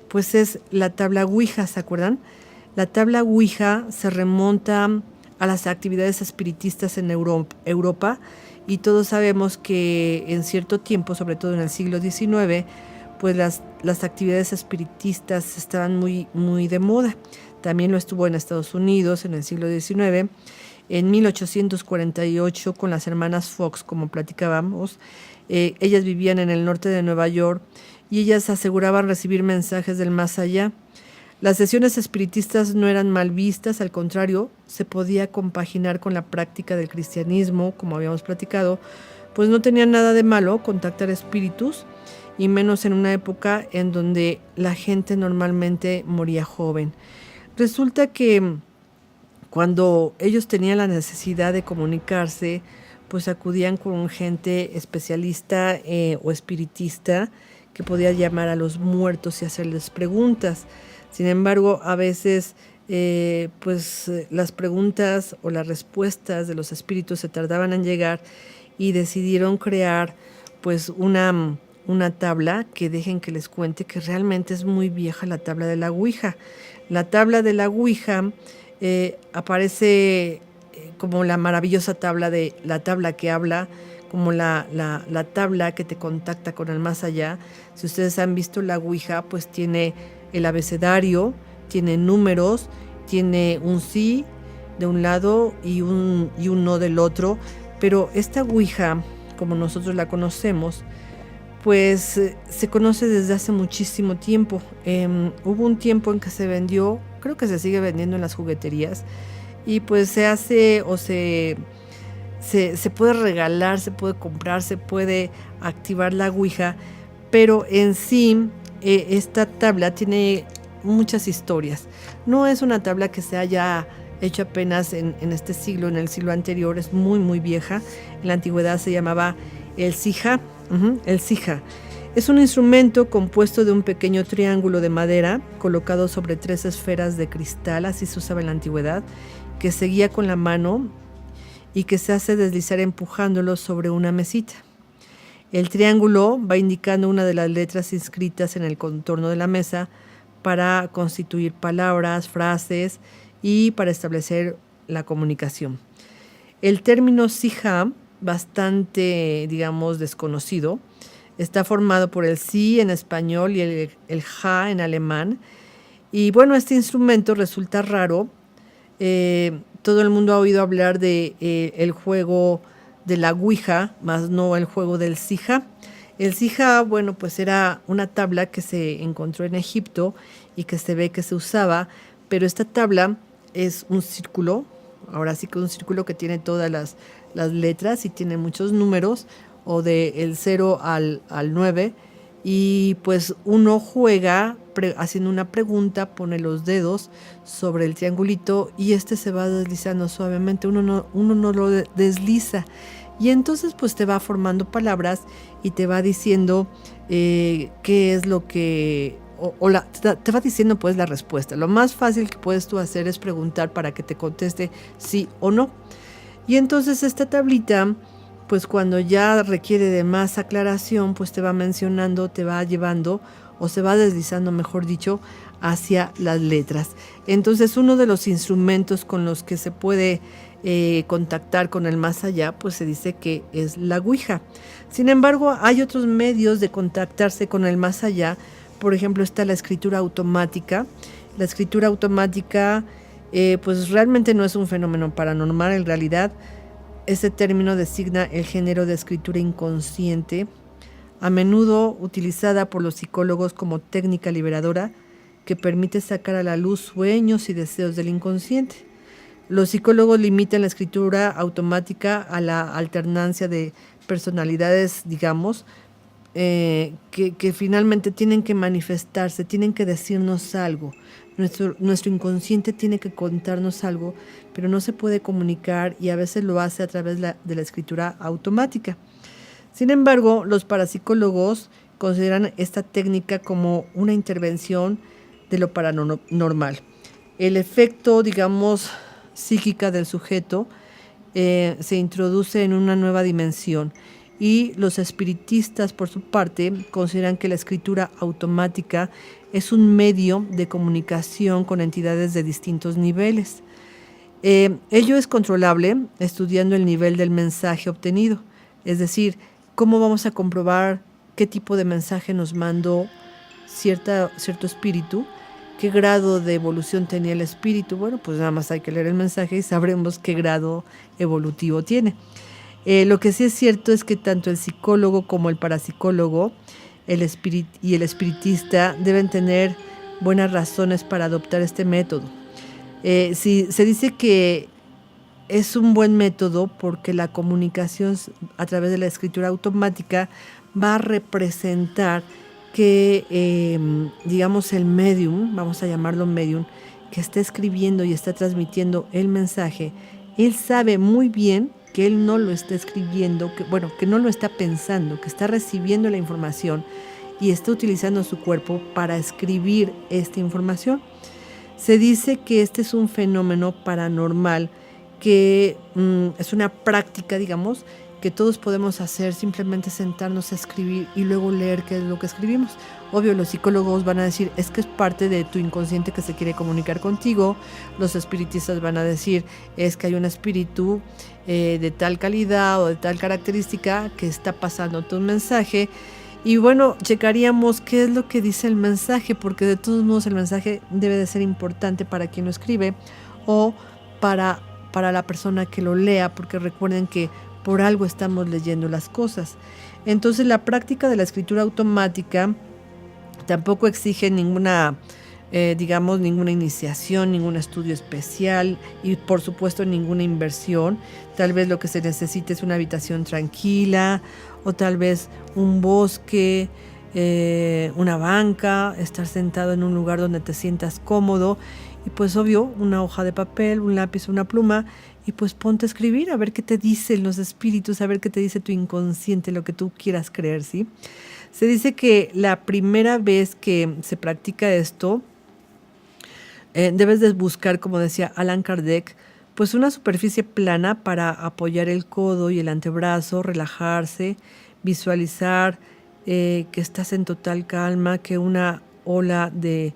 pues es la tabla Ouija, ¿se acuerdan? La tabla Ouija se remonta a las actividades espiritistas en Europa, y todos sabemos que en cierto tiempo, sobre todo en el siglo XIX, pues las actividades espiritistas estaban muy, muy de moda. También lo estuvo en Estados Unidos en el siglo XIX, en 1848 con las hermanas Fox, como platicábamos. Ellas vivían en el norte de Nueva York y ellas aseguraban recibir mensajes del más allá. Las sesiones espiritistas no eran mal vistas, al contrario, se podía compaginar con la práctica del cristianismo, como habíamos platicado, pues no tenía nada de malo contactar espíritus, y menos en una época en donde la gente normalmente moría joven. Resulta que cuando ellos tenían la necesidad de comunicarse, pues acudían con gente especialista o espiritista que podía llamar a los muertos y hacerles preguntas. Sin embargo, a veces las preguntas o las respuestas de los espíritus se tardaban en llegar y decidieron crear pues una tabla que dejen que les cuente que realmente es muy vieja, la tabla de la Ouija. La tabla de la Ouija aparece como la maravillosa tabla la tabla que habla, como la tabla que te contacta con el más allá. Si ustedes han visto la Ouija, pues tiene el abecedario, tiene números, tiene un sí de un lado y un no del otro, pero esta Ouija, como nosotros la conocemos, pues se conoce desde hace muchísimo tiempo. Hubo un tiempo en que se vendió, creo que se sigue vendiendo en las jugueterías, y pues se hace o se puede regalar, se puede comprar, se puede activar la Ouija, pero en sí esta tabla tiene muchas historias. No es una tabla que se haya hecho apenas en este siglo, en el siglo anterior, es muy muy vieja. En la antigüedad se llamaba el sija. El sija es un instrumento compuesto de un pequeño triángulo de madera colocado sobre 3 esferas de cristal, así se usaba en la antigüedad, que se guía con la mano y que se hace deslizar empujándolo sobre una mesita. El triángulo va indicando una de las letras inscritas en el contorno de la mesa para constituir palabras, frases y para establecer la comunicación. El término sija, bastante, digamos, desconocido, está formado por el sí en español y el ja en alemán. Y bueno, este instrumento resulta raro. Todo el mundo ha oído hablar de el juego de la Ouija, más no el juego del sija. El sija, bueno, pues era una tabla que se encontró en Egipto y que se ve que se usaba, pero esta tabla es un círculo, ahora sí que un círculo que tiene todas las letras y tiene muchos números, o del 0 al 9, y pues uno juega haciendo una pregunta, pone los dedos sobre el triangulito y este se va deslizando suavemente, uno no lo desliza, y entonces pues te va formando palabras y te va diciendo qué es lo que te va diciendo pues la respuesta. Lo más fácil que puedes tú hacer es preguntar para que te conteste sí o no. Y entonces esta tablita, pues cuando ya requiere de más aclaración, pues te va mencionando, te va llevando o se va deslizando, mejor dicho, hacia las letras. Entonces uno de los instrumentos con los que se puede contactar con el más allá, pues se dice que es la Ouija. Sin embargo, hay otros medios de contactarse con el más allá. Por ejemplo, está la escritura automática. La escritura automática pues realmente no es un fenómeno paranormal. En realidad, ese término designa el género de escritura inconsciente, a menudo utilizada por los psicólogos como técnica liberadora que permite sacar a la luz sueños y deseos del inconsciente. Los psicólogos limitan la escritura automática a la alternancia de personalidades, digamos, que finalmente tienen que manifestarse, tienen que decirnos algo. Nuestro inconsciente tiene que contarnos algo, pero no se puede comunicar y a veces lo hace a través de la escritura automática. Sin embargo, los parapsicólogos consideran esta técnica como una intervención de lo paranormal. El efecto, digamos, psíquica del sujeto se introduce en una nueva dimensión, y los espiritistas, por su parte, consideran que la escritura automática es un medio de comunicación con entidades de distintos niveles. Ello es controlable estudiando el nivel del mensaje obtenido, es decir, cómo vamos a comprobar qué tipo de mensaje nos mandó cierto espíritu. ¿Qué grado de evolución tenía el espíritu? Bueno, pues nada más hay que leer el mensaje y sabremos qué grado evolutivo tiene. Lo que sí es cierto es que tanto el psicólogo como el parapsicólogo y el espiritista deben tener buenas razones para adoptar este método. Si se dice que es un buen método porque la comunicación a través de la escritura automática va a representar que, digamos, el medium, vamos a llamarlo medium, que está escribiendo y está transmitiendo el mensaje, él sabe muy bien que él no lo está escribiendo, que no lo está pensando, que está recibiendo la información y está utilizando su cuerpo para escribir esta información. Se dice que este es un fenómeno paranormal que es una práctica, digamos, que todos podemos hacer, simplemente sentarnos a escribir y luego leer qué es lo que escribimos. Obvio, los psicólogos van a decir, es que es parte de tu inconsciente que se quiere comunicar contigo. Los espiritistas van a decir, es que hay un espíritu de tal calidad o de tal característica que está pasándote un mensaje. Y bueno, checaríamos qué es lo que dice el mensaje, porque de todos modos el mensaje debe de ser importante para quien lo escribe o para la persona que lo lea, porque recuerden que por algo estamos leyendo las cosas. Entonces la práctica de la escritura automática tampoco exige ninguna, ninguna iniciación, ningún estudio especial y por supuesto ninguna inversión. Tal vez lo que se necesite es una habitación tranquila o tal vez un bosque, una banca, estar sentado en un lugar donde te sientas cómodo y pues obvio una hoja de papel, un lápiz, una pluma y pues ponte a escribir a ver qué te dicen los espíritus, a ver qué te dice tu inconsciente, lo que tú quieras creer, ¿sí? Se dice que la primera vez que se practica esto, debes de buscar, como decía Allan Kardec, pues una superficie plana para apoyar el codo y el antebrazo, relajarse, visualizar que estás en total calma, que una ola de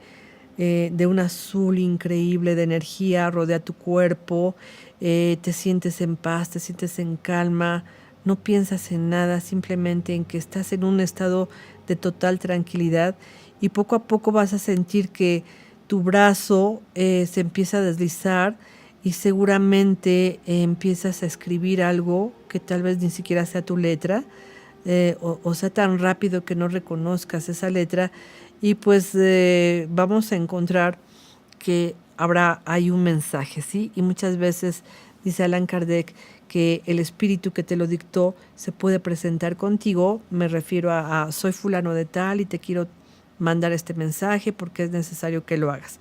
un azul increíble de energía rodea tu cuerpo, te sientes en paz, te sientes en calma, no piensas en nada, simplemente en que estás en un estado de total tranquilidad y poco a poco vas a sentir que tu brazo se empieza a deslizar y seguramente empiezas a escribir algo que tal vez ni siquiera sea tu letra o sea tan rápido que no reconozcas esa letra y pues vamos a encontrar que hay un mensaje, ¿sí? Y muchas veces dice Allan Kardec que el espíritu que te lo dictó se puede presentar contigo, me refiero a soy fulano de tal y te quiero mandar este mensaje porque es necesario que lo hagas.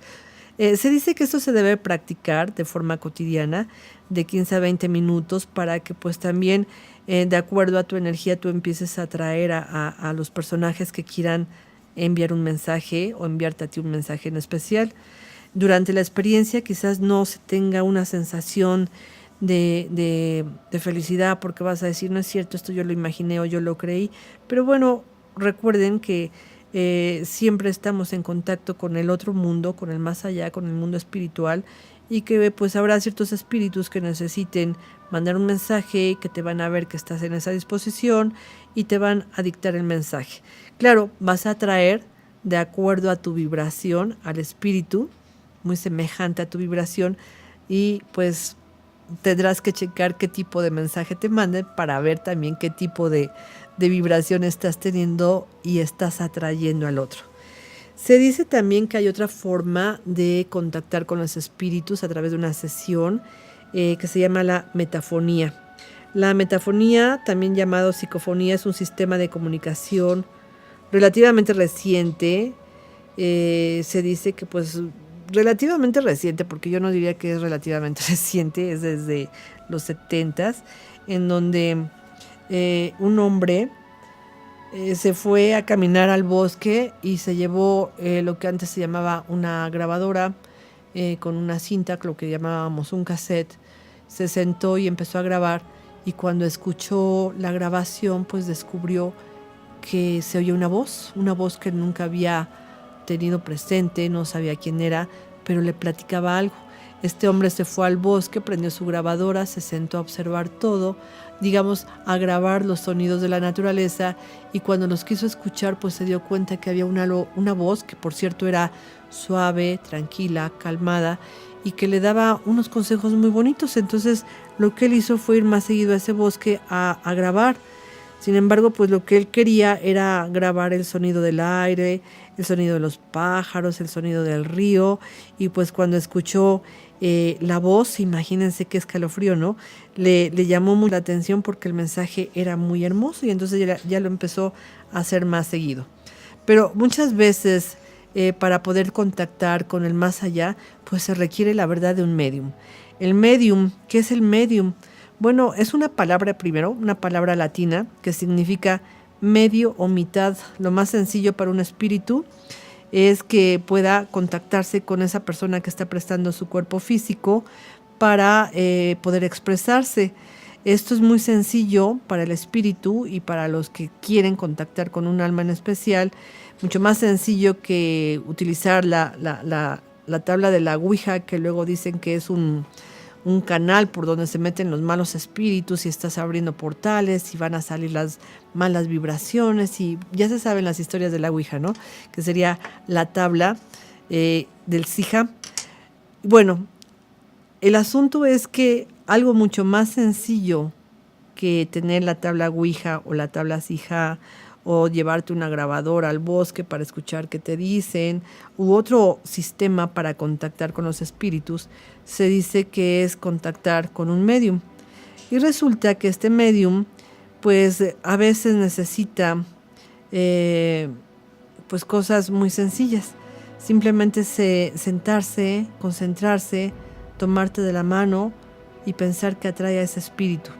Se dice que esto se debe practicar de forma cotidiana, de 15 a 20 minutos, para que pues también, de acuerdo a tu energía, tú empieces a atraer a los personajes que quieran enviar un mensaje o enviarte a ti un mensaje en especial. Durante la experiencia quizás no se tenga una sensación de felicidad porque vas a decir, no es cierto, esto yo lo imaginé o yo lo creí, pero bueno, recuerden que siempre estamos en contacto con el otro mundo, con el más allá, con el mundo espiritual y que pues habrá ciertos espíritus que necesiten mandar un mensaje, que te van a ver que estás en esa disposición y te van a dictar el mensaje. Claro, vas a atraer de acuerdo a tu vibración al espíritu, muy semejante a tu vibración y pues tendrás que checar qué tipo de mensaje te manden para ver también qué tipo de vibración estás teniendo y estás atrayendo al otro. Se dice también que hay otra forma de contactar con los espíritus a través de una sesión que se llama la metafonía. La metafonía, también llamado psicofonía, es un sistema de comunicación relativamente reciente. Se dice que pues relativamente reciente, porque yo no diría que es relativamente reciente, es desde los 70s, en donde un hombre se fue a caminar al bosque y se llevó lo que antes se llamaba una grabadora con una cinta, lo que llamábamos un cassette. Se sentó y empezó a grabar y cuando escuchó la grabación pues descubrió que se oía una voz que nunca había tenido presente, no sabía quién era, pero le platicaba algo. Este hombre se fue al bosque, prendió su grabadora, se sentó a observar todo, digamos, a grabar los sonidos de la naturaleza y cuando los quiso escuchar, pues se dio cuenta que había una voz, que por cierto era suave, tranquila, calmada, y que le daba unos consejos muy bonitos. Entonces lo que él hizo fue ir más seguido a ese bosque a grabar. Sin embargo, pues lo que él quería era grabar el sonido del aire, el sonido de los pájaros, el sonido del río, y pues cuando escuchó la voz, imagínense qué escalofrío, ¿no? Le llamó mucho la atención porque el mensaje era muy hermoso, y entonces ya lo empezó a hacer más seguido. Pero muchas veces para poder contactar con el más allá, pues se requiere la verdad de un medium. El medium, ¿qué es el medium? Bueno, es una palabra primero, una palabra latina que significa medio o mitad. Lo más sencillo para un espíritu es que pueda contactarse con esa persona que está prestando su cuerpo físico para poder expresarse. Esto es muy sencillo para el espíritu y para los que quieren contactar con un alma en especial, mucho más sencillo que utilizar la tabla de la Ouija, que luego dicen que es un canal por donde se meten los malos espíritus y estás abriendo portales y van a salir las malas vibraciones, y ya se saben las historias de la Ouija, ¿no? Que sería la tabla del Sija. Bueno, el asunto es que algo mucho más sencillo que tener la tabla Ouija o la tabla Sija, o llevarte una grabadora al bosque para escuchar qué te dicen, u otro sistema para contactar con los espíritus, se dice que es contactar con un medium. Y resulta que este medium, pues a veces necesita pues cosas muy sencillas. Simplemente sentarse, concentrarse, tomarte de la mano y pensar que atrae a ese espíritu.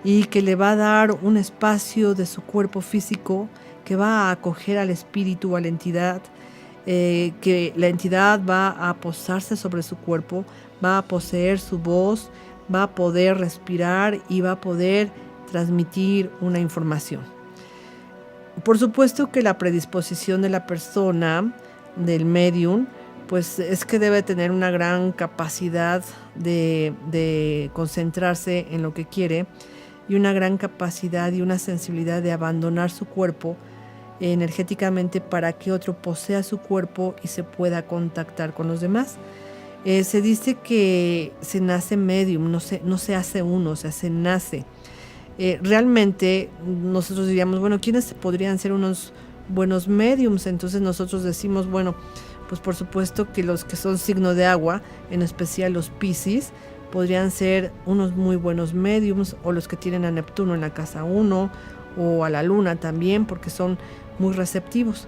Y que le va a dar un espacio de su cuerpo físico, que va a acoger al espíritu o a la entidad, que la entidad va a posarse sobre su cuerpo, va a poseer su voz, va a poder respirar y va a poder transmitir una información. Por supuesto que la predisposición de la persona, del medium, pues es que debe tener una gran capacidad de concentrarse en lo que quiere, y una gran capacidad y una sensibilidad de abandonar su cuerpo energéticamente para que otro posea su cuerpo y se pueda contactar con los demás. Se dice que se nace medium, no se hace uno, o sea, se nace. Realmente nosotros diríamos, bueno, ¿quiénes podrían ser unos buenos mediums? Entonces nosotros decimos, bueno, pues por supuesto que los que son signo de agua, en especial los Piscis, podrían ser unos muy buenos mediums, o los que tienen a Neptuno en la casa 1 o a la Luna también, porque son muy receptivos.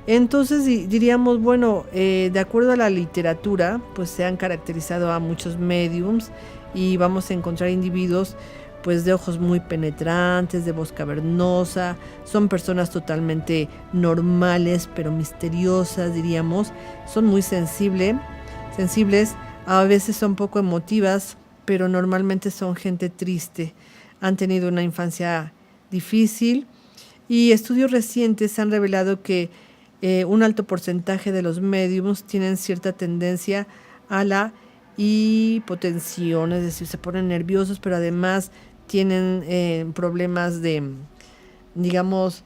Entonces diríamos, bueno, de acuerdo a la literatura, pues se han caracterizado a muchos mediums, y vamos a encontrar individuos pues de ojos muy penetrantes, de voz cavernosa, son personas totalmente normales pero misteriosas, diríamos, son muy sensibles, a veces son poco emotivas, pero normalmente son gente triste, han tenido una infancia difícil, y estudios recientes han revelado que un alto porcentaje de los mediums tienen cierta tendencia a la hipotensión, es decir, se ponen nerviosos, pero además tienen problemas de, digamos,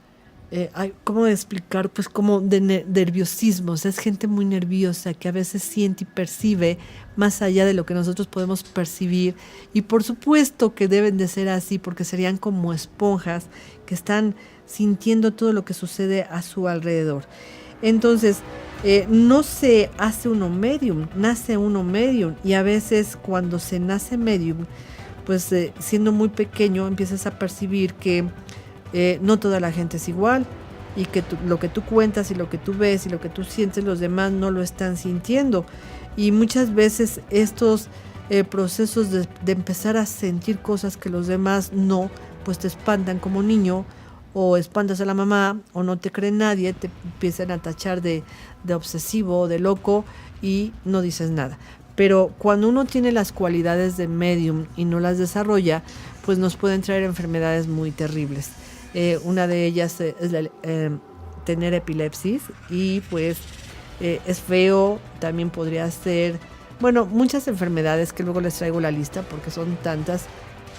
¿cómo explicar? Pues como de nerviosismo. O sea, es gente muy nerviosa que a veces siente y percibe más allá de lo que nosotros podemos percibir, y por supuesto que deben de ser así, porque serían como esponjas que están sintiendo todo lo que sucede a su alrededor. Entonces, no se hace uno medium, nace uno medium, y a veces cuando se nace medium, pues siendo muy pequeño empiezas a percibir que no toda la gente es igual, y que lo que tú cuentas y lo que tú ves y lo que tú sientes, los demás no lo están sintiendo. Y muchas veces estos procesos de empezar a sentir cosas que los demás no, pues te espantan como niño, o espantas a la mamá, o no te cree nadie, te empiezan a tachar de obsesivo, de loco, y no dices nada. Pero cuando uno tiene las cualidades de medium y no las desarrolla, pues nos pueden traer enfermedades muy terribles. Una de ellas es tener epilepsia, y pues es feo. También podría ser, bueno, muchas enfermedades que luego les traigo la lista porque son tantas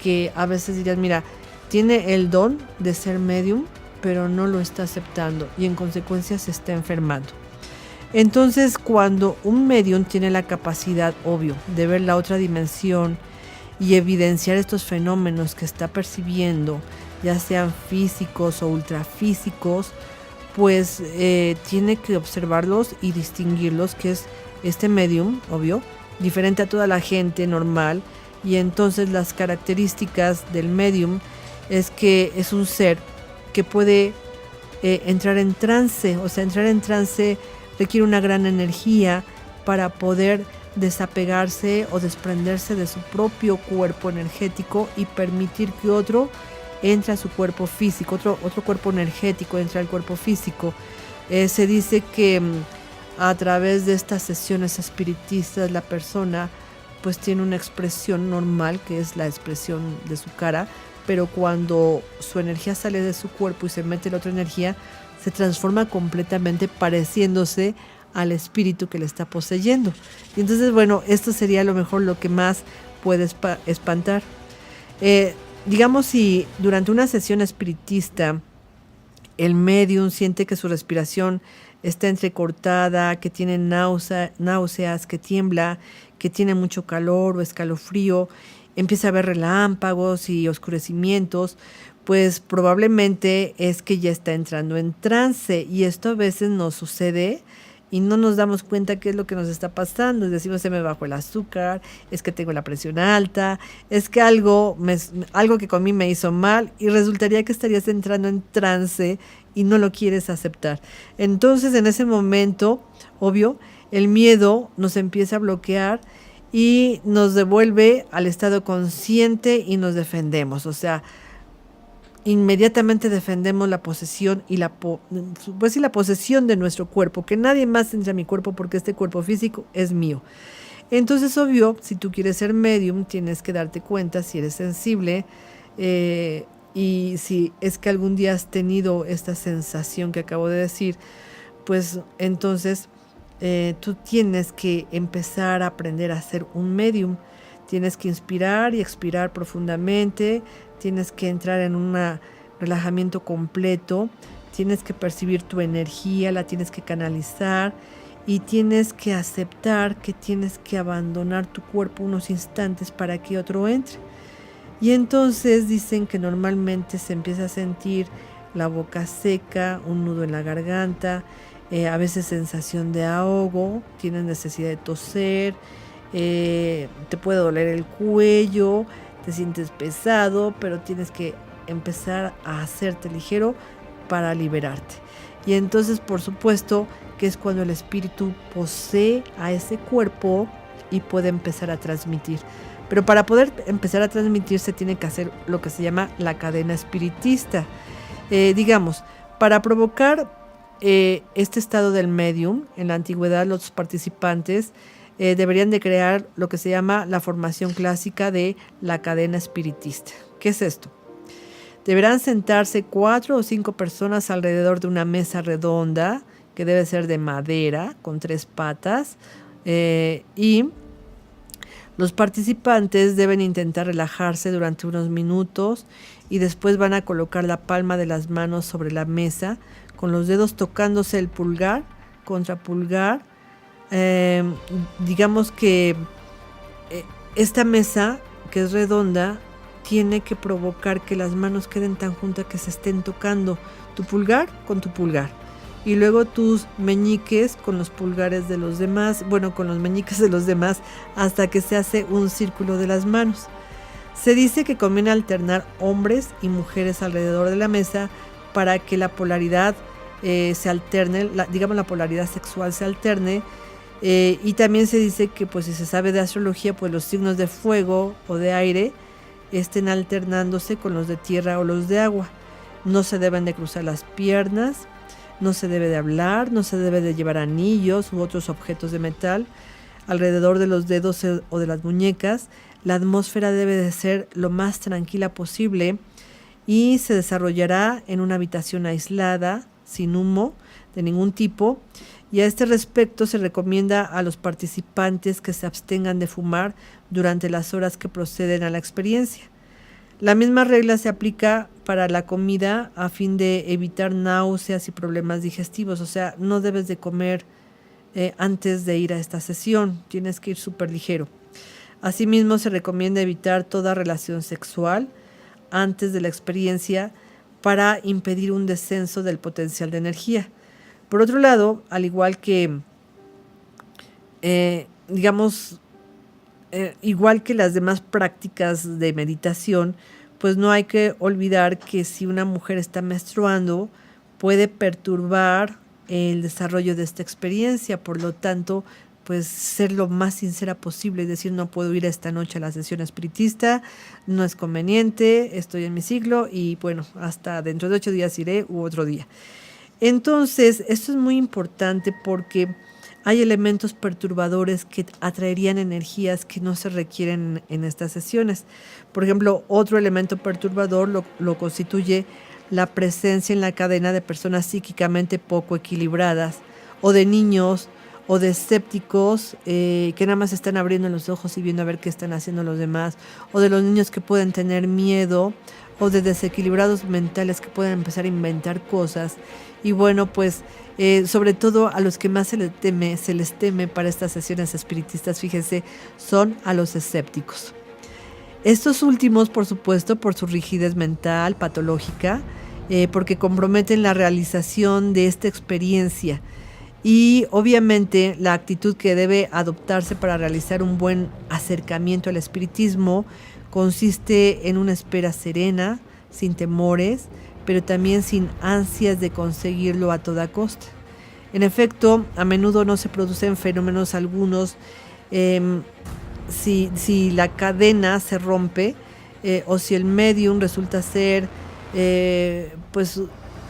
que a veces dirían, mira, tiene el don de ser medium, pero no lo está aceptando y en consecuencia se está enfermando. Entonces, cuando un medium tiene la capacidad, obvio, de ver la otra dimensión y evidenciar estos fenómenos que está percibiendo, ya sean físicos o ultrafísicos, pues tiene que observarlos y distinguirlos, que es este medium, obvio, diferente a toda la gente normal. Y entonces las características del medium es que es un ser que puede entrar en trance. O sea, entrar en trance requiere una gran energía para poder desapegarse o desprenderse de su propio cuerpo energético y permitir que otro entre a su cuerpo físico, otro cuerpo energético entra al cuerpo físico. Se dice que a través de estas sesiones espiritistas la persona pues tiene una expresión normal, que es la expresión de su cara, pero cuando su energía sale de su cuerpo y se mete la otra energía, se transforma completamente pareciéndose al espíritu que le está poseyendo. Y entonces, bueno, esto sería a lo mejor lo que más puede espantar. Digamos, si durante una sesión espiritista el medium siente que su respiración está entrecortada, que tiene náuseas, que tiembla, que tiene mucho calor o escalofrío, empieza a ver relámpagos y oscurecimientos, pues probablemente es que ya está entrando en trance, y esto a veces nos sucede y no nos damos cuenta qué es lo que nos está pasando. Decimos, se me bajó el azúcar, es que tengo la presión alta, es que algo que comí me hizo mal, y resultaría que estarías entrando en trance y no lo quieres aceptar. Entonces, en ese momento, obvio, el miedo nos empieza a bloquear y nos devuelve al estado consciente y nos defendemos. O sea, inmediatamente defendemos la posesión y la posesión de nuestro cuerpo, que nadie más entre a mi cuerpo porque este cuerpo físico es mío. Entonces, obvio, si tú quieres ser medium, tienes que darte cuenta si eres sensible, y si es que algún día has tenido esta sensación que acabo de decir, pues entonces tú tienes que empezar a aprender a ser un medium. Tienes que inspirar y expirar profundamente, tienes que entrar en un relajamiento completo, tienes que percibir tu energía, la tienes que canalizar y tienes que aceptar que tienes que abandonar tu cuerpo unos instantes para que otro entre. Y entonces dicen que normalmente se empieza a sentir la boca seca, un nudo en la garganta, a veces sensación de ahogo, tienes necesidad de toser, te puede doler el cuello, te sientes pesado, pero tienes que empezar a hacerte ligero para liberarte. Y entonces, por supuesto, que es cuando el espíritu posee a ese cuerpo y puede empezar a transmitir. Pero para poder empezar a transmitir se tiene que hacer lo que se llama la cadena espiritista. Digamos, para provocar este estado del medium, en la antigüedad los participantes deberían de crear lo que se llama la formación clásica de la cadena espiritista. ¿Qué es esto? Deberán sentarse 4 o 5 personas alrededor de una mesa redonda, que debe ser de madera, con 3 patas, y los participantes deben intentar relajarse durante unos minutos y después van a colocar la palma de las manos sobre la mesa, con los dedos tocándose el pulgar contra pulgar. Digamos que esta mesa, que es redonda, tiene que provocar que las manos queden tan juntas que se estén tocando tu pulgar con tu pulgar, y luego tus meñiques con los pulgares de los demás, con los meñiques de los demás, hasta que se hace un círculo de las manos. Se dice que conviene alternar hombres y mujeres alrededor de la mesa para que la polaridad se alterne, la polaridad sexual se alterne. Y también se dice que, pues, si se sabe de astrología, pues los signos de fuego o de aire estén alternándose con los de tierra o los de agua. No se deben de cruzar las piernas, no se debe de hablar, no se debe de llevar anillos u otros objetos de metal alrededor de los dedos o de las muñecas. La atmósfera debe de ser lo más tranquila posible y se desarrollará en una habitación aislada, sin humo de ningún tipo. Y a este respecto se recomienda a los participantes que se abstengan de fumar durante las horas que proceden a la experiencia. La misma regla se aplica para la comida a fin de evitar náuseas y problemas digestivos. O sea, no debes de comer antes de ir a esta sesión. Tienes que ir súper ligero. Asimismo, se recomienda evitar toda relación sexual antes de la experiencia para impedir un descenso del potencial de energía. Por otro lado, al igual que, igual que las demás prácticas de meditación, pues no hay que olvidar que si una mujer está menstruando, puede perturbar el desarrollo de esta experiencia. Por lo tanto, pues ser lo más sincera posible y decir: no puedo ir esta noche a la sesión espiritista, no es conveniente, estoy en mi ciclo y bueno, hasta dentro de 8 días iré u otro día. Entonces, esto es muy importante porque hay elementos perturbadores que atraerían energías que no se requieren en estas sesiones. Por ejemplo, otro elemento perturbador lo constituye la presencia en la cadena de personas psíquicamente poco equilibradas, o de niños, o de escépticos que nada más están abriendo los ojos y viendo a ver qué están haciendo los demás, o de los niños que pueden tener miedo, o de desequilibrados mentales que pueden empezar a inventar cosas. Y bueno, pues sobre todo a los que más se les teme para estas sesiones espiritistas, fíjense, son a los escépticos. Estos últimos, por supuesto, por su rigidez mental, patológica, porque comprometen la realización de esta experiencia. Y obviamente la actitud que debe adoptarse para realizar un buen acercamiento al espiritismo consiste en una espera serena, sin temores, pero también sin ansias de conseguirlo a toda costa. En efecto, a menudo no se producen fenómenos algunos si la cadena se rompe o si el medium resulta ser pues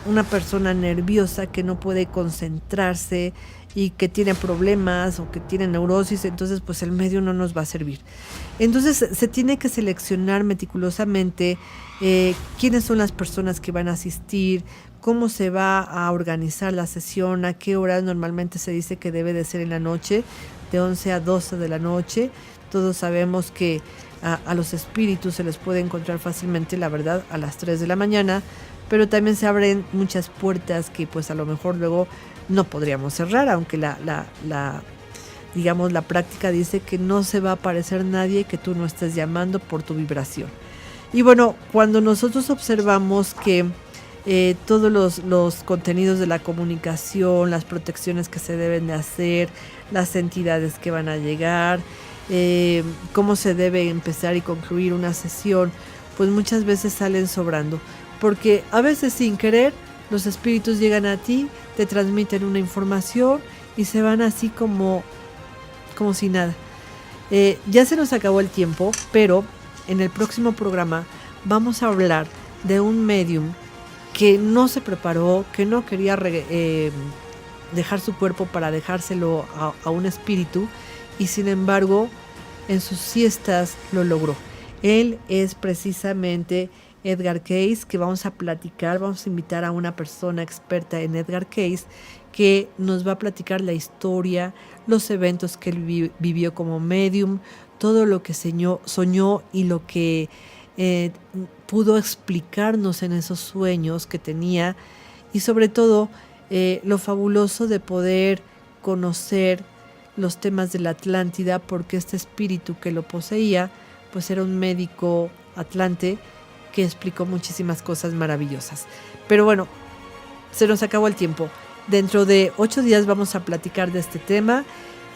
una persona nerviosa que no puede concentrarse y que tiene problemas o que tiene neurosis. Entonces pues el medium no nos va a servir. Entonces se tiene que seleccionar meticulosamente quiénes son las personas que van a asistir, cómo se va a organizar la sesión, a qué horas. Normalmente se dice que debe de ser en la noche, de 11 a 12 de la noche. Todos sabemos que a los espíritus se les puede encontrar fácilmente, la verdad, a las 3 de la mañana, pero también se abren muchas puertas que pues a lo mejor luego no podríamos cerrar, aunque la práctica dice que no se va a aparecer nadie que tú no estés llamando por tu vibración. Y bueno, cuando nosotros observamos que todos los contenidos de la comunicación, las protecciones que se deben de hacer, las entidades que van a llegar, cómo se debe empezar y concluir una sesión, pues muchas veces salen sobrando, porque a veces sin querer los espíritus llegan a ti, te transmiten una información y se van así como si nada. Ya se nos acabó el tiempo, pero en el próximo programa vamos a hablar de un medium que no se preparó, que no quería dejar su cuerpo para dejárselo a un espíritu, y sin embargo en sus siestas lo logró. Él es precisamente Edgar Cayce, que vamos a platicar. Vamos a invitar a una persona experta en Edgar Cayce que nos va a platicar la historia, los eventos que él vivió como medium, todo lo que soñó y lo que pudo explicarnos en esos sueños que tenía, y sobre todo lo fabuloso de poder conocer los temas de la Atlántida, porque este espíritu que lo poseía pues era un médico atlante que explicó muchísimas cosas maravillosas. Pero bueno, se nos acabó el tiempo. Dentro de 8 días vamos a platicar de este tema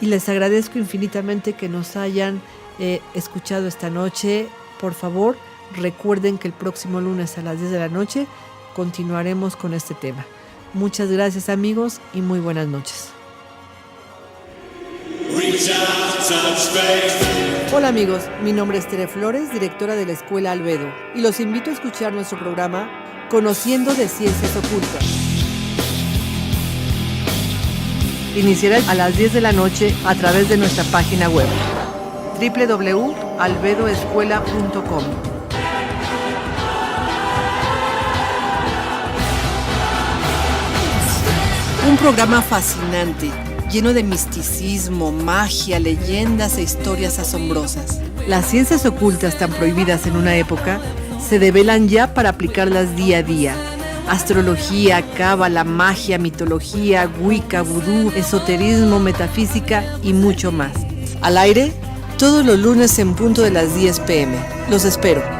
y les agradezco infinitamente que nos hayan escuchado esta noche. Por favor, recuerden que el próximo lunes a las 10 de la noche continuaremos con este tema. Muchas gracias, amigos, y muy buenas noches. Hola amigos, mi nombre es Tere Flores, directora de la Escuela Albedo, y los invito a escuchar nuestro programa Conociendo de Ciencias Ocultas. Iniciará a las 10 de la noche a través de nuestra página web www.albedoescuela.com. Un programa fascinante, lleno de misticismo, magia, leyendas e historias asombrosas. Las ciencias ocultas tan prohibidas en una época se develan ya para aplicarlas día a día. astrología, cábala, magia, mitología, wicca, vudú, esoterismo, metafísica y mucho más. Al aire, todos los lunes en punto de las 10 p.m. Los espero.